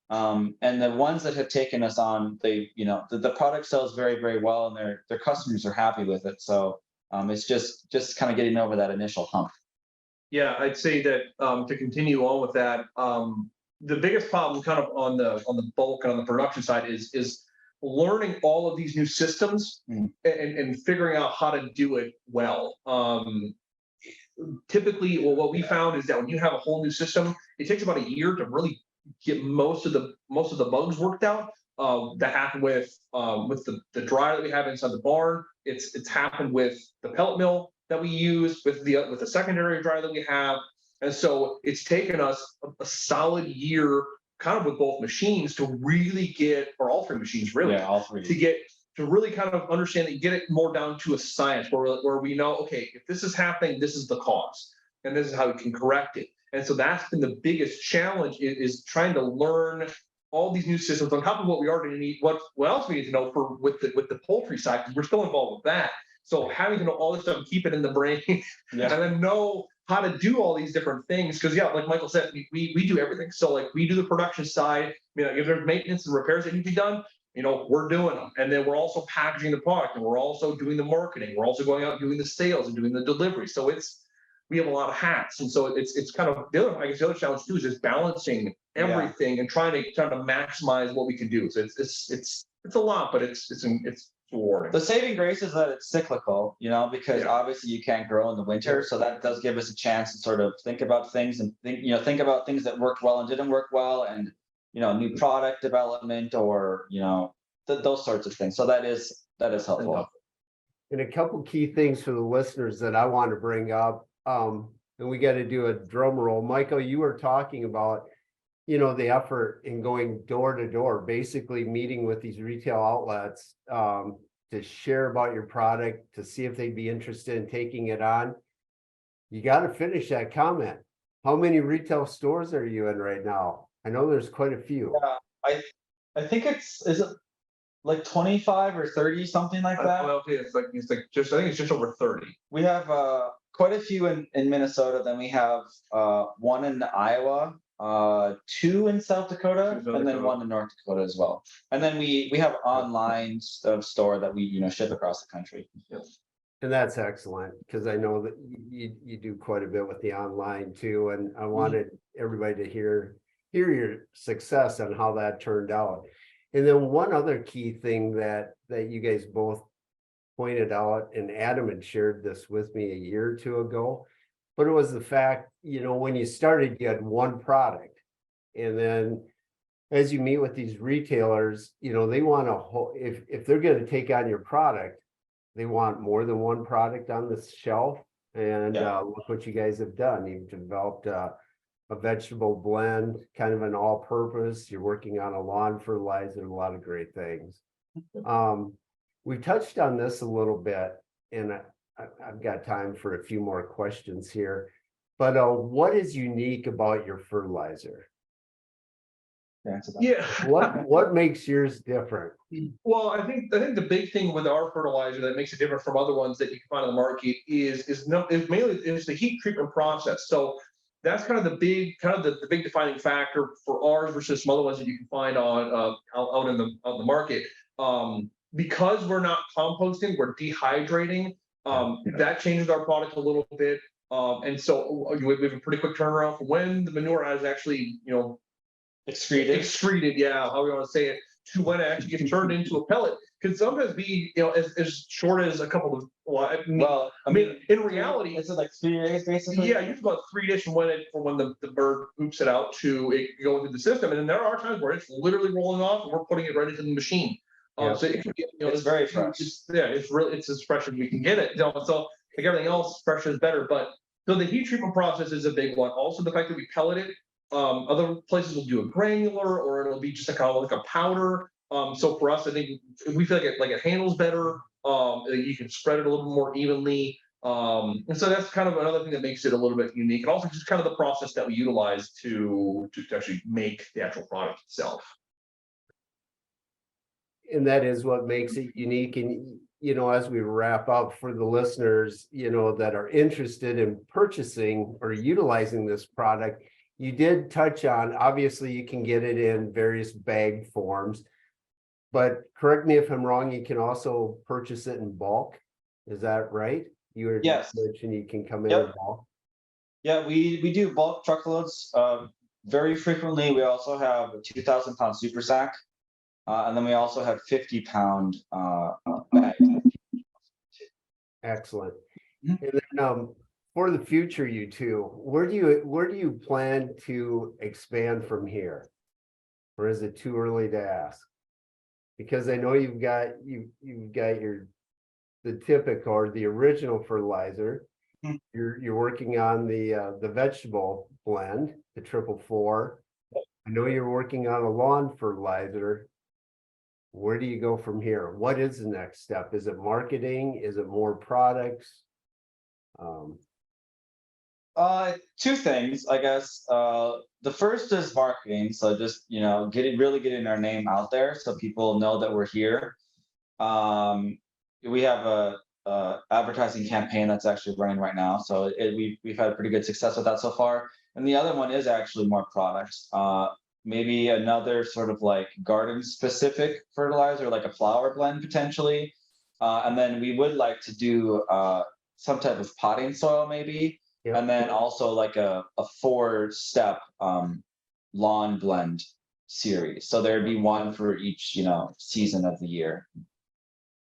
S5: And the ones that have taken us on, the product sells very, very well, and their customers are happy with it. So it's just kind of getting over that initial hump.
S3: Yeah, I'd say that to continue on with that, the biggest problem kind of on the bulk and on the production side is learning all of these new systems and figuring out how to do it well. Typically, what we found is that when you have a whole new system, it takes about a year to really get most of the bugs worked out. That happened with the dryer that we have inside the barn. It's happened with the pellet mill that we use, with the secondary dryer that we have. And so it's taken us a solid year, kind of with both machines, to really get, or all three machines really,
S5: all three,
S3: to really kind of understand and get it more down to a science where we know, okay, if this is happening, this is the cause, and this is how we can correct it. And so that's been the biggest challenge, is trying to learn all these new systems on top of what we already need. What else we need to know with the poultry side, because we're still involved with that. So having to know all this stuff and keep it in the brain, and then know how to do all these different things. Because like Michael said, we do everything. So like we do the production side. If there's maintenance and repairs that need to be done, we're doing them. And then we're also packaging the product, and we're also doing the marketing. We're also going out and doing the sales and doing the delivery. So we have a lot of hats. And so it's kind of the other challenge too, is just balancing everything and trying to maximize what we can do. So it's a lot, but it's rewarding.
S5: The saving grace is that it's cyclical, because obviously you can't grow in the winter. So that does give us a chance to sort of think about things and think about things that worked well and didn't work well, and, new product development, or, those sorts of things. So that is helpful.
S4: And a couple key things for the listeners that I want to bring up, and we got to do a drum roll. Michael, you were talking about, the effort in going door to door, basically meeting with these retail outlets to share about your product, to see if they'd be interested in taking it on. You got to finish that comment. How many retail stores are you in right now? I know there's quite a few.
S5: Yeah, I think is it like 25 or 30, something like that?
S3: Well, it's like I think it's just over 30.
S5: We have quite a few in Minnesota. Then we have one in Iowa, 2 in South Dakota, and then 1 in North Dakota as well. And then we have online store that we ship across the country.
S4: And that's excellent, because I know that you do quite a bit with the online too, and I wanted everybody to hear your success on how that turned out. And then one other key thing that you guys both pointed out, and Adam had shared this with me a year or two ago, but it was the fact, when you started, you had one product. And then as you meet with these retailers, they want to, if they're going to take on your product, they want more than one product on the shelf. And look what you guys have done. You've developed a vegetable blend, kind of an all-purpose. You're working on a lawn fertilizer, a lot of great things. We touched on this a little bit, and I've got time for a few more questions here. But what is unique about your fertilizer?
S5: to answer that.
S3: Yeah.
S4: What makes yours different?
S3: Well, I think the big thing with our fertilizer that makes it different from other ones that you can find on the market is mainly the heat treatment process. So that's kind of the big defining factor for ours versus some other ones that you can find on out in the market. Because we're not composting, we're dehydrating. That changes our product a little bit. And so we have a pretty quick turnaround from when the manure is actually, excreted, yeah, how we want to say it, to when it actually gets turned into a pellet. Can sometimes be, as short as a couple of, I mean, in reality,
S5: is it like 3 days basically?
S3: yeah, usually about 3 days from when the bird poops it out to it going through the system. And then there are times where it's literally rolling off and we're putting it right into the machine. So it can get,
S5: it's very fresh.
S3: It's as fresh as we can get it. So like everything else, fresh is better. But so the heat treatment process is a big one. Also, the fact that we pellet it. Other places will do a granular, or it'll be just like a powder. So for us, I think we feel like it handles better. You can spread it a little more evenly. And so that's kind of another thing that makes it a little bit unique, and also just kind of the process that we utilize to actually make the actual product itself.
S4: And that is what makes it unique. And, as we wrap up, for the listeners, that are interested in purchasing or utilizing this product, you did touch on, obviously you can get it in various bag forms, but correct me if I'm wrong, you can also purchase it in bulk. Is that right? You were
S5: Yes.
S4: mentioning you can come in
S5: Yep.
S4: bulk.
S5: Yeah, we do bulk truckloads very frequently. We also have a 2,000-pound super sack, and then we also have 50-pound bags.
S4: Excellent.
S5: Mhm.
S4: And then, for the future, you two, where do you plan to expand from here? Or is it too early to ask? Because I know you've got the typical or the original fertilizer.
S5: Mhm.
S4: You're working on the vegetable blend, the 444. I know you're working on a lawn fertilizer. Where do you go from here? What is the next step? Is it marketing? Is it more products?
S5: Two things, I guess. The first is marketing. So just, getting our name out there so people know that we're here. We have a advertising campaign that's actually running right now. So we've had pretty good success with that so far. And the other one is actually more products. Maybe another sort of like garden specific fertilizer, like a flower blend potentially. And then we would like to do some type of potting soil maybe.
S4: Yep.
S5: And then also like a 4-step lawn blend series. So there'd be one for each, season of the year.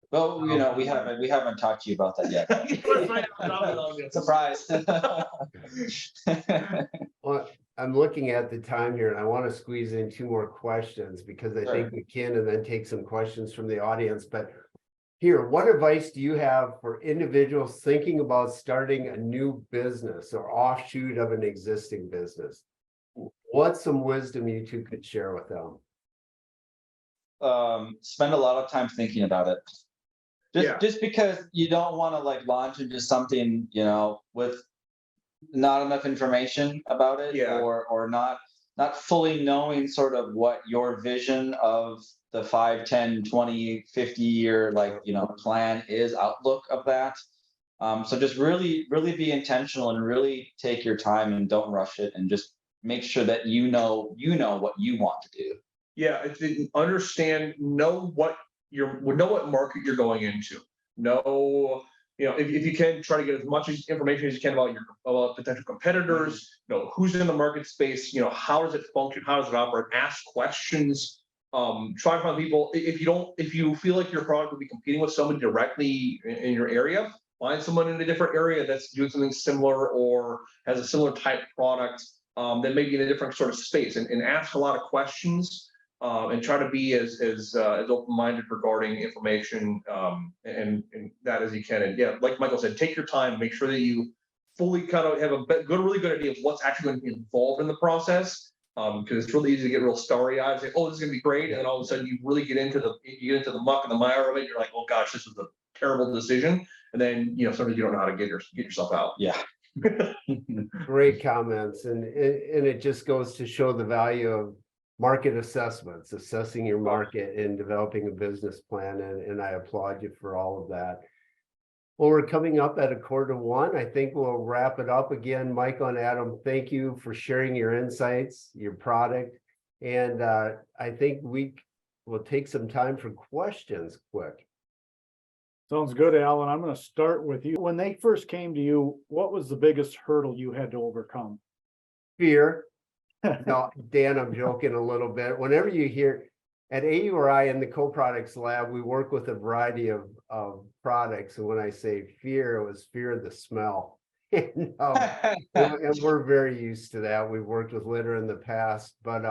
S5: But we haven't talked to you about that yet. Surprise.
S4: Well, I'm looking at the time here and I want to squeeze in 2 more questions because I think we can, and then take some questions from the audience. But here, what advice do you have for individuals thinking about starting a new business or offshoot of an existing business? What's some wisdom you two could share with them?
S5: Spend a lot of time thinking about it.
S3: Yeah.
S5: Just because you don't want to like launch into something, with not enough information about it,
S3: Yeah.
S5: or not fully knowing sort of what your vision of the 5, 10, 20, 50 year plan is, outlook of that. So just really be intentional and really take your time and don't rush it, and just make sure that you know what you want to do.
S3: Yeah, know what market you're going into. Know, if you can, try to get as much information as you can about potential competitors. Who's in the market space. How does it function? How does it operate? Ask questions. Try to find people. If you feel like your product will be competing with somebody directly in your area, find someone in a different area that's doing something similar or has a similar type product that may be in a different sort of space, and ask a lot of questions. And try to be as open-minded regarding information and that as you can. And yeah, like Michael said, take your time, make sure that you fully kind of have a really good idea of what's actually going to be involved in the process. Because it's really easy to get real starry-eyed, say, "Oh, this is going to be great," and then all of a sudden you really get into the muck and the mire of it. You're like, "Oh gosh, this was a terrible decision," and then sometimes you don't know how to get yourself out.
S5: Yeah.
S4: Great comments, and it just goes to show the value of market assessments, assessing your market and developing a business plan. And I applaud you for all of that. Well, we're coming up at 1:45. I think we'll wrap it up again. Michael and Adam, thank you for sharing your insights, your product. And I think we will take some time for questions quick.
S1: Sounds good, Alan. I'm going to start with you. When they first came to you, what was the biggest hurdle you had to overcome?
S4: Fear. No, Dan, I'm joking a little bit. Whenever you hear at AURI in the co-products lab, we work with a variety of products. And when I say fear, it was fear of the smell. and we're very used to that. We've worked with litter in the past, but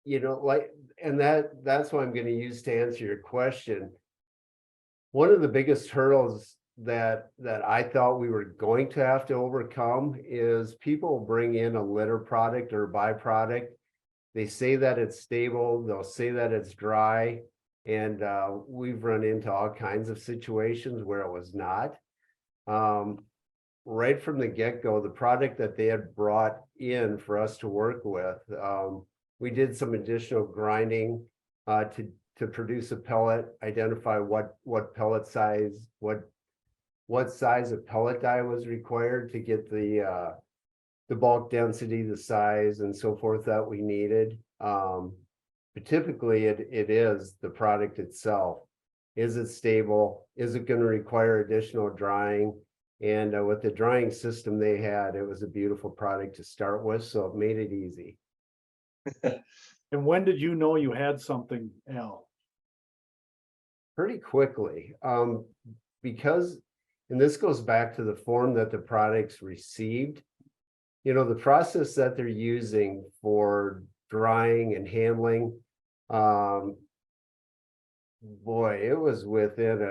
S4: you know, like, and that's what I'm going to use to answer your question. One of the biggest hurdles that I thought we were going to have to overcome is people bring in a litter product or byproduct. They say that it's stable, they'll say that it's dry, and we've run into all kinds of situations where it was not. Right from the get-go, the product that they had brought in for us to work with, we did some additional grinding to produce a pellet, identify what pellet size, what size of pellet die was required to get the bulk density, the size, and so forth that we needed. But typically it is the product itself. Is it stable? Is it going to require additional drying? And with the drying system they had, it was a beautiful product to start with, so it made it easy.
S1: And when did you know you had something, Al?
S4: Pretty quickly, because, and this goes back to the form that the products received. You know, the process that they're using for drying and handling, boy, it was within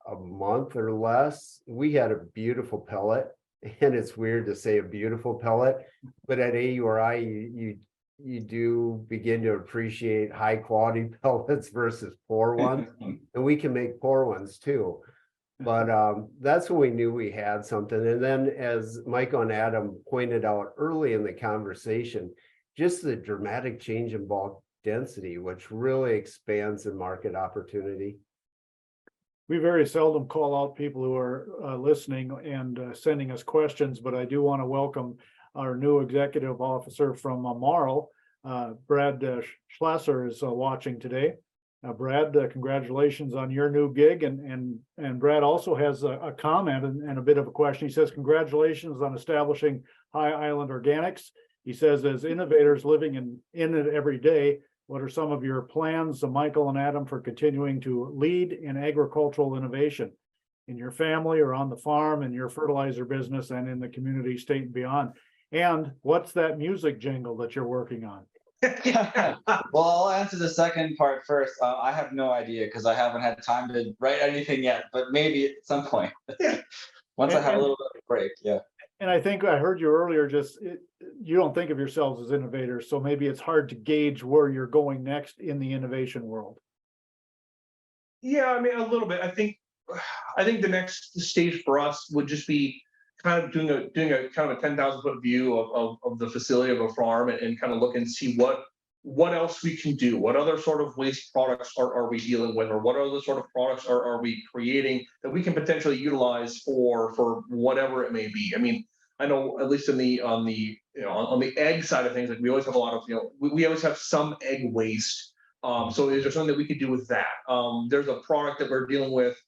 S4: a month or less. We had a beautiful pellet, and it's weird to say a beautiful pellet, but at AURI, you do begin to appreciate high quality pellets versus poor ones, and we can make poor ones too. But that's when we knew we had something. And then, as Michael and Adam pointed out early in the conversation, just the dramatic change in bulk density, which really expands the market opportunity.
S1: We very seldom call out people who are listening and sending us questions, but I do want to welcome our new executive officer from Marl, Brad Schlesser is watching today. Brad, congratulations on your new gig. And Brad also has a comment and a bit of a question. He says, congratulations on establishing High Island Organics. He says, as innovators living in it every day, what are some of your plans, Michael and Adam, for continuing to lead in agricultural innovation in your family or on the farm, in your fertilizer business, and in the community, state and beyond? And what's that music jingle that you're working on?
S5: Well, I'll answer the second part first. I have no idea because I haven't had time to write anything yet, but maybe at some point. Once I have a little bit of a break, yeah.
S1: And I think I heard you earlier, you don't think of yourselves as innovators, so maybe it's hard to gauge where you're going next in the innovation world.
S3: Yeah, I mean, a little bit. I think the next stage for us would just be kind of doing a kind of a 10,000 foot view of the facility of a farm and kind of look and see what else we can do. What other sort of waste products are we dealing with, or what other sort of products are we creating that we can potentially utilize for whatever it may be. I mean, I know at least on the egg side of things, like we always have a lot of, we always have some egg waste. So is there something that we could do with that? There's a product that we're dealing with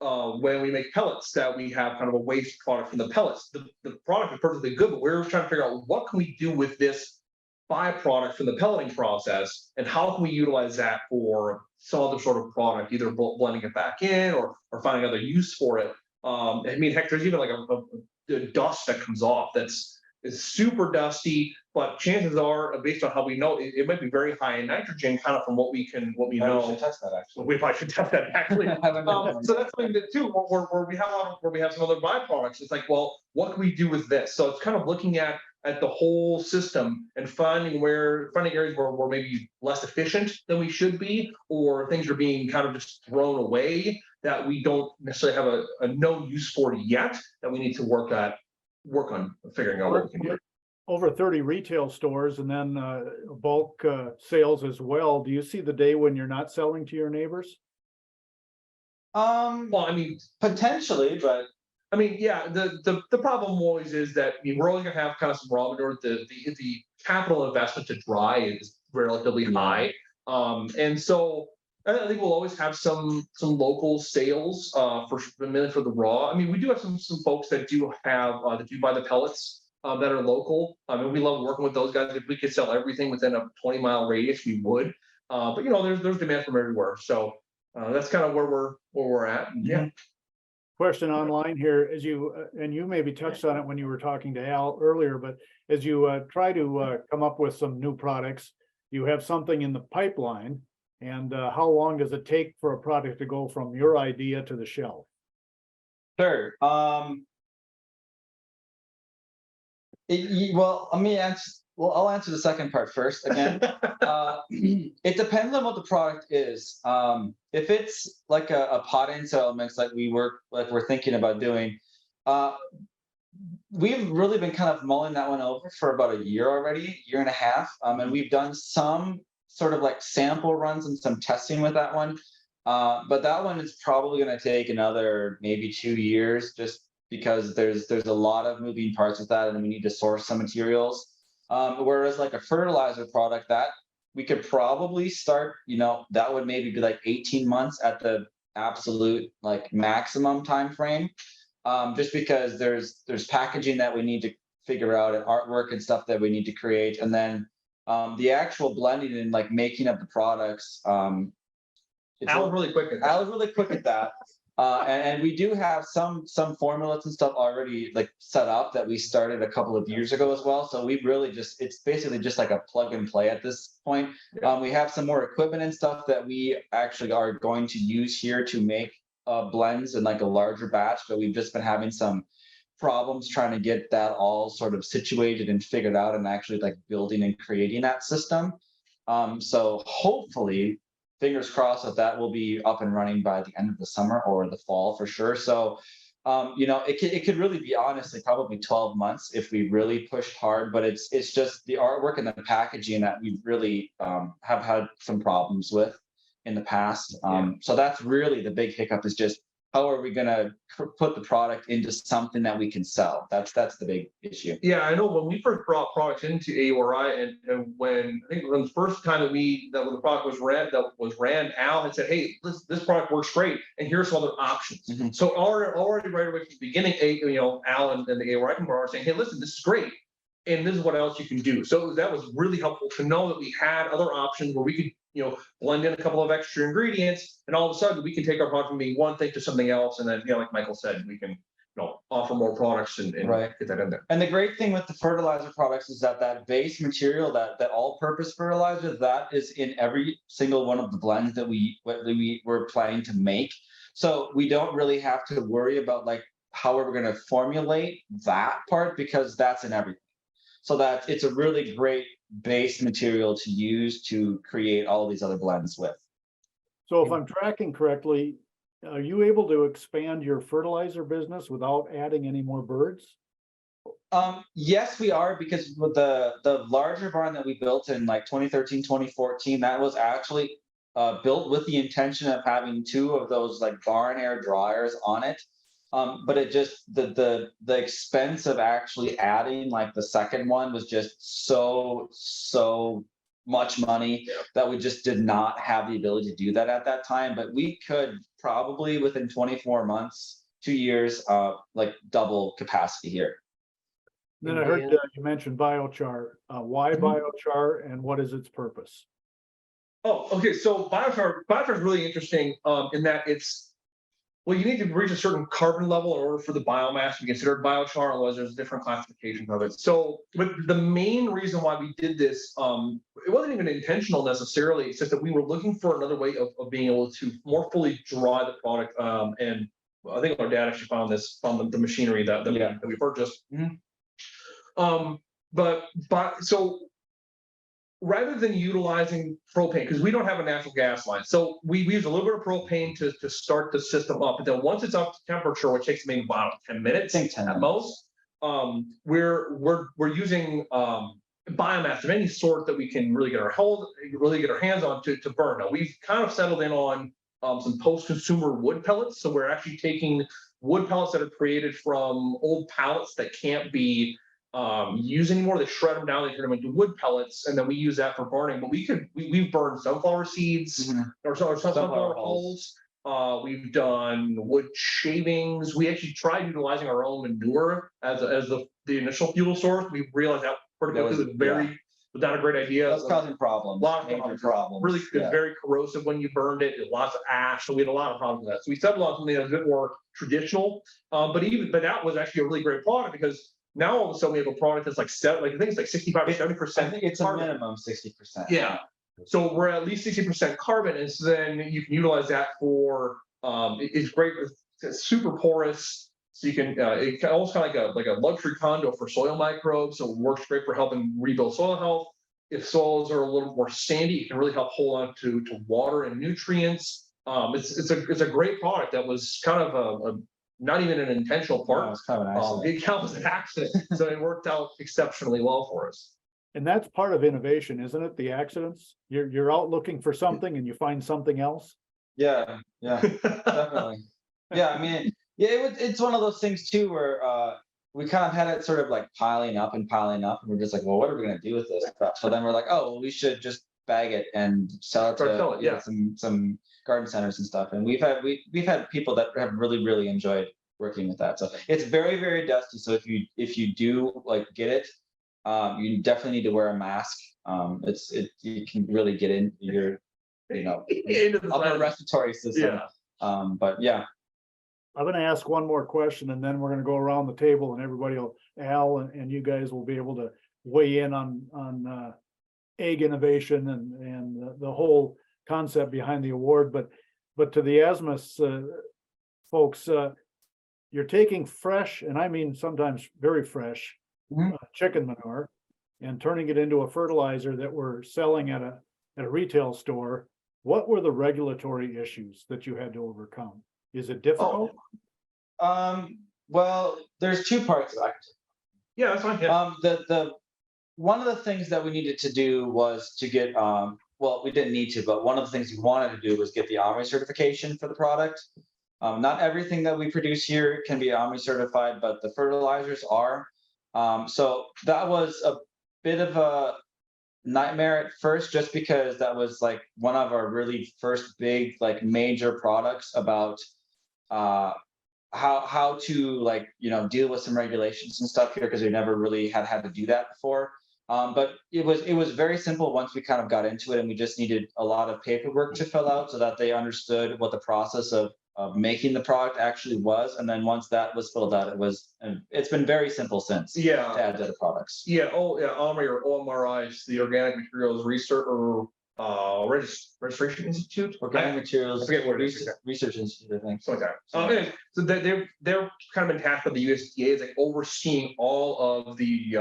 S3: when we make pellets that we have kind of a waste product from the pellets. The product is perfectly good, but we're trying to figure out what can we do with this byproduct from the pelleting process, and how can we utilize that for some other sort of product, either blending it back in or finding other use for it. I mean, heck, there's even like a dust that comes off it's super dusty, but chances are, based on how we know, it might be very high in nitrogen, kind of from what we know.
S5: We should test that actually.
S3: We probably should test that actually. So that's something that too, where we have some other byproducts. It's like, well, what can we do with this? So it's kind of looking at the whole system and finding areas where we're maybe less efficient than we should be, or things are being kind of just thrown away that we don't necessarily have a no use for yet, that we need to work on figuring out what we can do.
S1: over 30 retail stores and then bulk sales as well. Do you see the day when you're not selling to your neighbors?
S3: Well, I mean,
S5: Potentially, but
S3: I mean, yeah, the problem always is that, I mean, we're only gonna have kind of some raw material. The capital investment to dry is relatively high. And so I think we'll always have some local sales mainly for the raw. I mean, we do have some folks that do have that do buy the pellets that are local. I mean, we love working with those guys. If we could sell everything within a 20-mile radius, we would. But you know, there's demand from everywhere. So that's kind of where we're at. And, yeah.
S1: Question online here, as you and you maybe touched on it when you were talking to Al earlier, but as you try to come up with some new products, you have something in the pipeline, and how long does it take for a product to go from your idea to the shelf?
S5: sure. Well, let me answer. Well, I'll answer the second part first. Again, it depends on what the product is. If it's like a pot and cell mix, like we're thinking about doing, we've really been kind of mulling that one over for about a year already, year and a half. And we've done some sort of like sample runs and some testing with that one. But that one is probably going to take another maybe 2 years, just because there's a lot of moving parts with that, and we need to source some materials. Whereas like a fertilizer product, that we could probably start, you know, that would maybe be like 18 months at the absolute like maximum time frame. Just because there's packaging that we need to figure out, and artwork and stuff that we need to create, and then the actual blending and like making of the products.
S3: Al's really quick at that.
S5: Al is really quick at that. And we do have some formulas and stuff already like set up that we started a couple of years ago as well. So we really it's basically just like a plug and play at this point. We have some more equipment and stuff that we actually are going to use here to make blends in like a larger batch, but we've just been having some problems trying to get that all sort of situated and figured out, and actually like building and creating that system. So hopefully, fingers crossed, that will be up and running by the end of the summer or the fall for sure. So, you know, it could really be honestly probably 12 months if we really pushed hard, but it's just the artwork and the packaging that we really have had some problems with in the past. So that's really the big hiccup, is just how are we going to put the product into something that we can sell? That's the big issue.
S3: Yeah, I know when we first brought products into AURI, and when I think when the first time that when the product was ran, Al had said, "Hey, this product works great, and here's some other options."
S5: Mhm.
S3: So already right away from the beginning, you know, Al and the AURI team were saying, "Hey, listen, this is great, and this is what else you can do." So that was really helpful to know that we had other options where we could, you know, blend in a couple of extra ingredients, and all of a sudden we can take our product from being one thing to something else, and then, you know, like Michael said, we can, you know, offer more products and
S5: Right.
S3: get that in there.
S5: And the great thing with the fertilizer products is that base material, that all-purpose fertilizer, that is in every single one of the blends that we were planning to make. So we don't really have to worry about like how we're going to formulate that part, because that's in everything. So that it's a really great base material to use to create all of these other blends with.
S1: So if I'm tracking correctly, are you able to expand your fertilizer business without adding any more birds?
S5: Yes, we are, because with the larger barn that we built in like 2013, 2014, that was actually built with the intention of having 2 of those like barn air dryers on it. But it just the expense of actually adding like the second one was just so much money that we just did not have the ability to do that at that time. But we could probably within 24 months, 2 years, like double capacity here.
S1: Then I heard you mentioned biochar. Why biochar, and what is its purpose?
S3: Oh, okay. So biochar is really interesting in that well, you need to reach a certain carbon level in order for the biomass to be considered biochar, otherwise there's different classifications of it. So, but the main reason why we did this, it wasn't even intentional necessarily. It's just that we were looking for another way of being able to more fully dry the product. And I think our dad actually found the machinery that we purchased.
S5: Mm-hmm.
S3: So rather than utilizing propane, because we don't have a natural gas line, so we use a little bit of propane to start the system up. But then once it's up to temperature, which takes maybe about 10 minutes
S5: I think 10
S3: at most, we're using biomass of any sort that we can really get our hands on to burn. Now we've kind of settled in on some post-consumer wood pellets. So we're actually taking wood pellets that are created from old pallets that can't be used anymore. They shred them down, they turn them into wood pellets, and then we use that for burning. But we've burned sunflower seeds or sunflower hulls. We've done wood shavings. We actually tried utilizing our own manure as the initial fuel source. We realized that pretty quickly was not a great idea.
S5: That's causing problems.
S3: A lot of problems. Really, it's very corrosive when you burned it. Lots of ash. So we had a lot of problems with that. So we settled on something that was a bit more traditional. But that was actually a really great product, because now all of a sudden we have a product that's I think it's like 65 or 70%.
S5: I think it's a minimum 60%.
S3: Yeah. So we're at least 60% carbon, and so then you can utilize that for it's great. It's super porous. So you can it almost kind of like a luxury condo for soil microbes. So it works great for helping rebuild soil health. If soils are a little more sandy, it can really help hold on to water and nutrients. It's a great product that was kind of a not even an intentional part.
S5: No, it's kind of an accident.
S3: It was an accident, so it worked out exceptionally well for us.
S1: And that's part of innovation, isn't it? The accidents. You're out looking for something and you find something else.
S5: Yeah, definitely. Yeah, I mean, it's one of those things too where we kind of had it sort of like piling up, and we're just like, well, what are we going to do with this stuff? So then we're like, oh, well, we should just bag it and sell it to some garden centers and stuff. And we've had people that have really enjoyed working with that. So it's very, very dusty. So if you do like get it, you definitely need to wear a mask. You can really get in your
S3: into the
S5: upper respiratory system. But yeah.
S1: I'm going to ask one more question, and then we're going to go around the table, and everybody will, Al and you guys will be able to weigh in on egg innovation and the whole concept behind the award. But to the Asmus folks, you're taking fresh, and I mean sometimes very fresh, chicken manure, and turning it into a fertilizer that we're selling at a retail store. What were the regulatory issues that you had to overcome? Is it difficult?
S5: Well, there's two parts of that.
S3: Yeah, that's fine. Yeah.
S5: The one of the things that we needed to do was to get well, we didn't need to, but one of the things we wanted to do was get the AURI certification for the product. Not everything that we produce here can be AURI certified, but the fertilizers are. So that was a bit of a nightmare at first, just because that was like one of our really first big like major products about how to deal with some regulations and stuff here, because we never really had to do that before. But it was very simple once we kind of got into it, and we just needed a lot of paperwork to fill out so that they understood what the process of making the product actually was. And then once that was filled out, it's been very simple since to add to the products.
S3: AURI or OMRI, the Organic Materials Research or Registration Institute.
S5: Organic Materials
S3: Research
S5: Institute, I think.
S3: Something like that. So they're kind of been tasked by the USDA as like overseeing all of the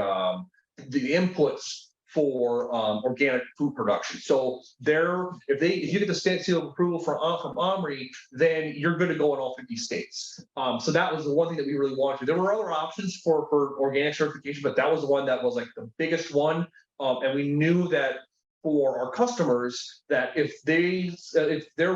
S3: inputs for organic food production. So if you get the state seal of approval from AURI, then you're good to go in all 50 states. So that was the one thing that we really wanted. There were other options for organic certification, but that was the one that was like the biggest one. And we knew that for our customers, that if their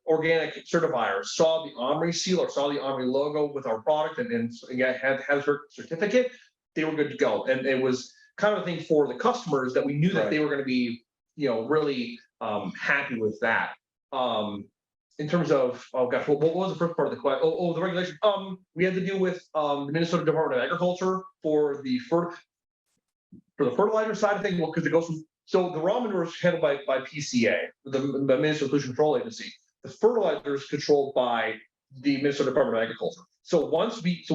S3: organic certifiers saw the AURI seal or saw the AURI logo with our product and had a certificate, they were good to go. And it was kind of a thing for the customers that we knew that they were going to be, really happy with that. In terms of, what was the first part of the question? The regulation. We had to deal with the Minnesota Department of Agriculture for the fertilizer side of things. Well, because it goes from, so the raw manure is handled by PCA, the Minnesota Pollution Control Agency. The fertilizer is controlled by the Minnesota Department of Agriculture. So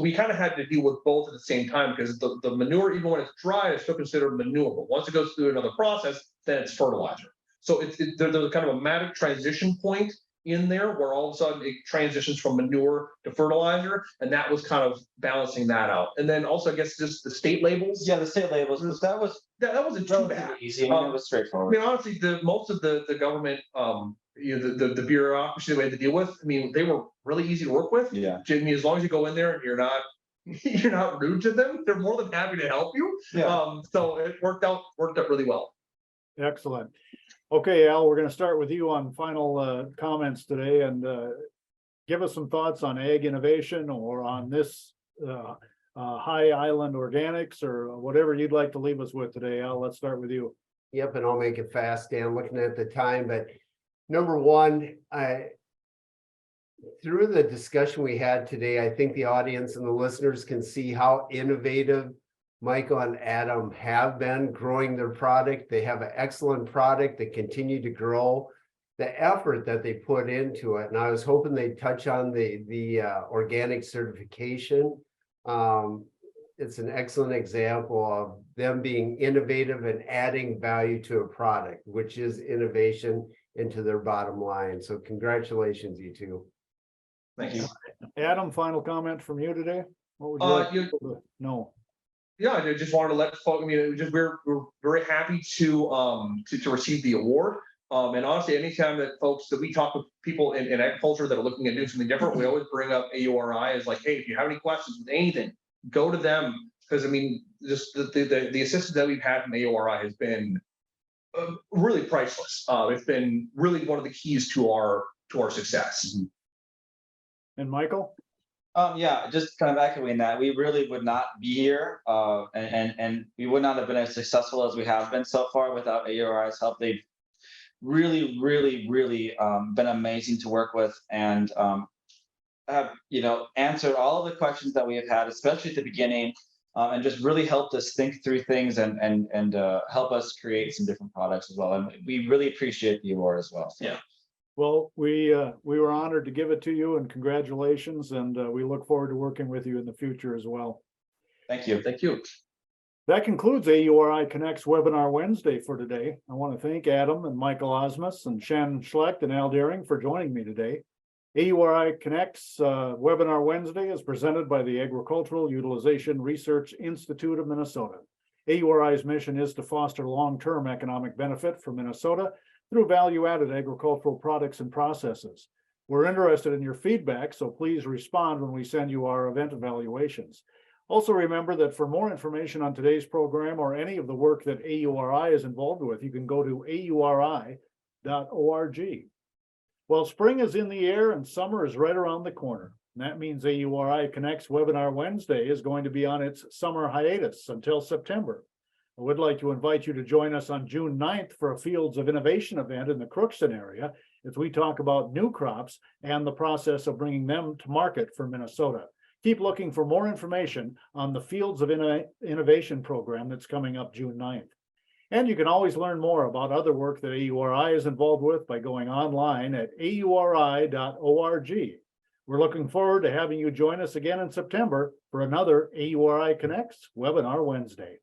S3: we kind of had to deal with both at the same time, because the manure, even when it's dry, is still considered manure. But once it goes through another process, then it's fertilizer. So there's kind of a magic transition point in there where all of a sudden it transitions from manure to fertilizer, and that was kind of balancing that out. And then also, I guess, just the state labels.
S5: Yeah, the state labels. That wasn't
S3: too bad.
S5: Easy. It was straightforward.
S3: I mean, honestly, most of the government the bureaucracy that we had to deal with. I mean, they were really easy to work with.
S5: Yeah.
S3: I mean, as long as you go in there and you're not rude to them, they're more than happy to help you.
S5: Yeah.
S3: So it worked out really well.
S1: Excellent. Okay, Al, we're going to start with you on final comments today, and give us some thoughts on ag innovation or on this high island organics or whatever you'd like to leave us with today. Al, let's start with you.
S4: Yep, and I'll make it fast, Dan, looking at the time, but number one, through the discussion we had today, I think the audience and the listeners can see how innovative Michael and Adam have been growing their product. They have an excellent product that continue to grow. The effort that they put into it, and I was hoping they'd touch on the organic certification. It's an excellent example of them being innovative and adding value to a product, which is innovation into their bottom line. So congratulations, you two.
S3: Thank you.
S1: Adam, final comment from you today? What would you like people to know?
S3: Yeah, I just wanted to let folks. I mean, we're very happy to receive the award. And honestly, anytime that we talk with people in agriculture that are looking at doing something different, we always bring up AURI as like, hey, if you have any questions with anything, go to them. Because I mean, just the assistance that we've had from AURI has been really priceless. It's been really one of the keys to our success.
S1: And Michael?
S5: Yeah, just kind of echoing that, we really would not be here, and we would not have been as successful as we have been so far without AURI's help. They've really been amazing to work with, and have answered all of the questions that we have had, especially at the beginning, and just really helped us think through things and help us create some different products as well. And we really appreciate the award as well. So.
S3: Yeah.
S1: Well, we were honored to give it to you, and congratulations, and we look forward to working with you in the future as well.
S5: Thank you.
S3: Thank you.
S1: That concludes AURI Connect's Webinar Wednesday for today. I want to thank Adam and Michael Asmus and Shannon Schlecht and Al Deering for joining me today. AURI Connect's Webinar Wednesday is presented by the Agricultural Utilization Research Institute of Minnesota. AURI's mission is to foster long-term economic benefit for Minnesota through value-added agricultural products and processes. We're interested in your feedback, so please respond when we send you our event evaluations. Also remember that for more information on today's program or any of the work that AURI is involved with, you can go to auri.org. Well, spring is in the air and summer is right around the corner. And that means AURI Connect's Webinar Wednesday is going to be on its summer hiatus until September. I would like to invite you to join us on June 9th for a Fields of Innovation event in the Crookston area as we talk about new crops and the process of bringing them to market for Minnesota. Keep looking for more information on the Fields of Innovation program that's coming up June 9th. And you can always learn more about other work that AURI is involved with by going online at auri.org. We're looking forward to having you join us again in September for another AURI Connects Webinar Wednesday.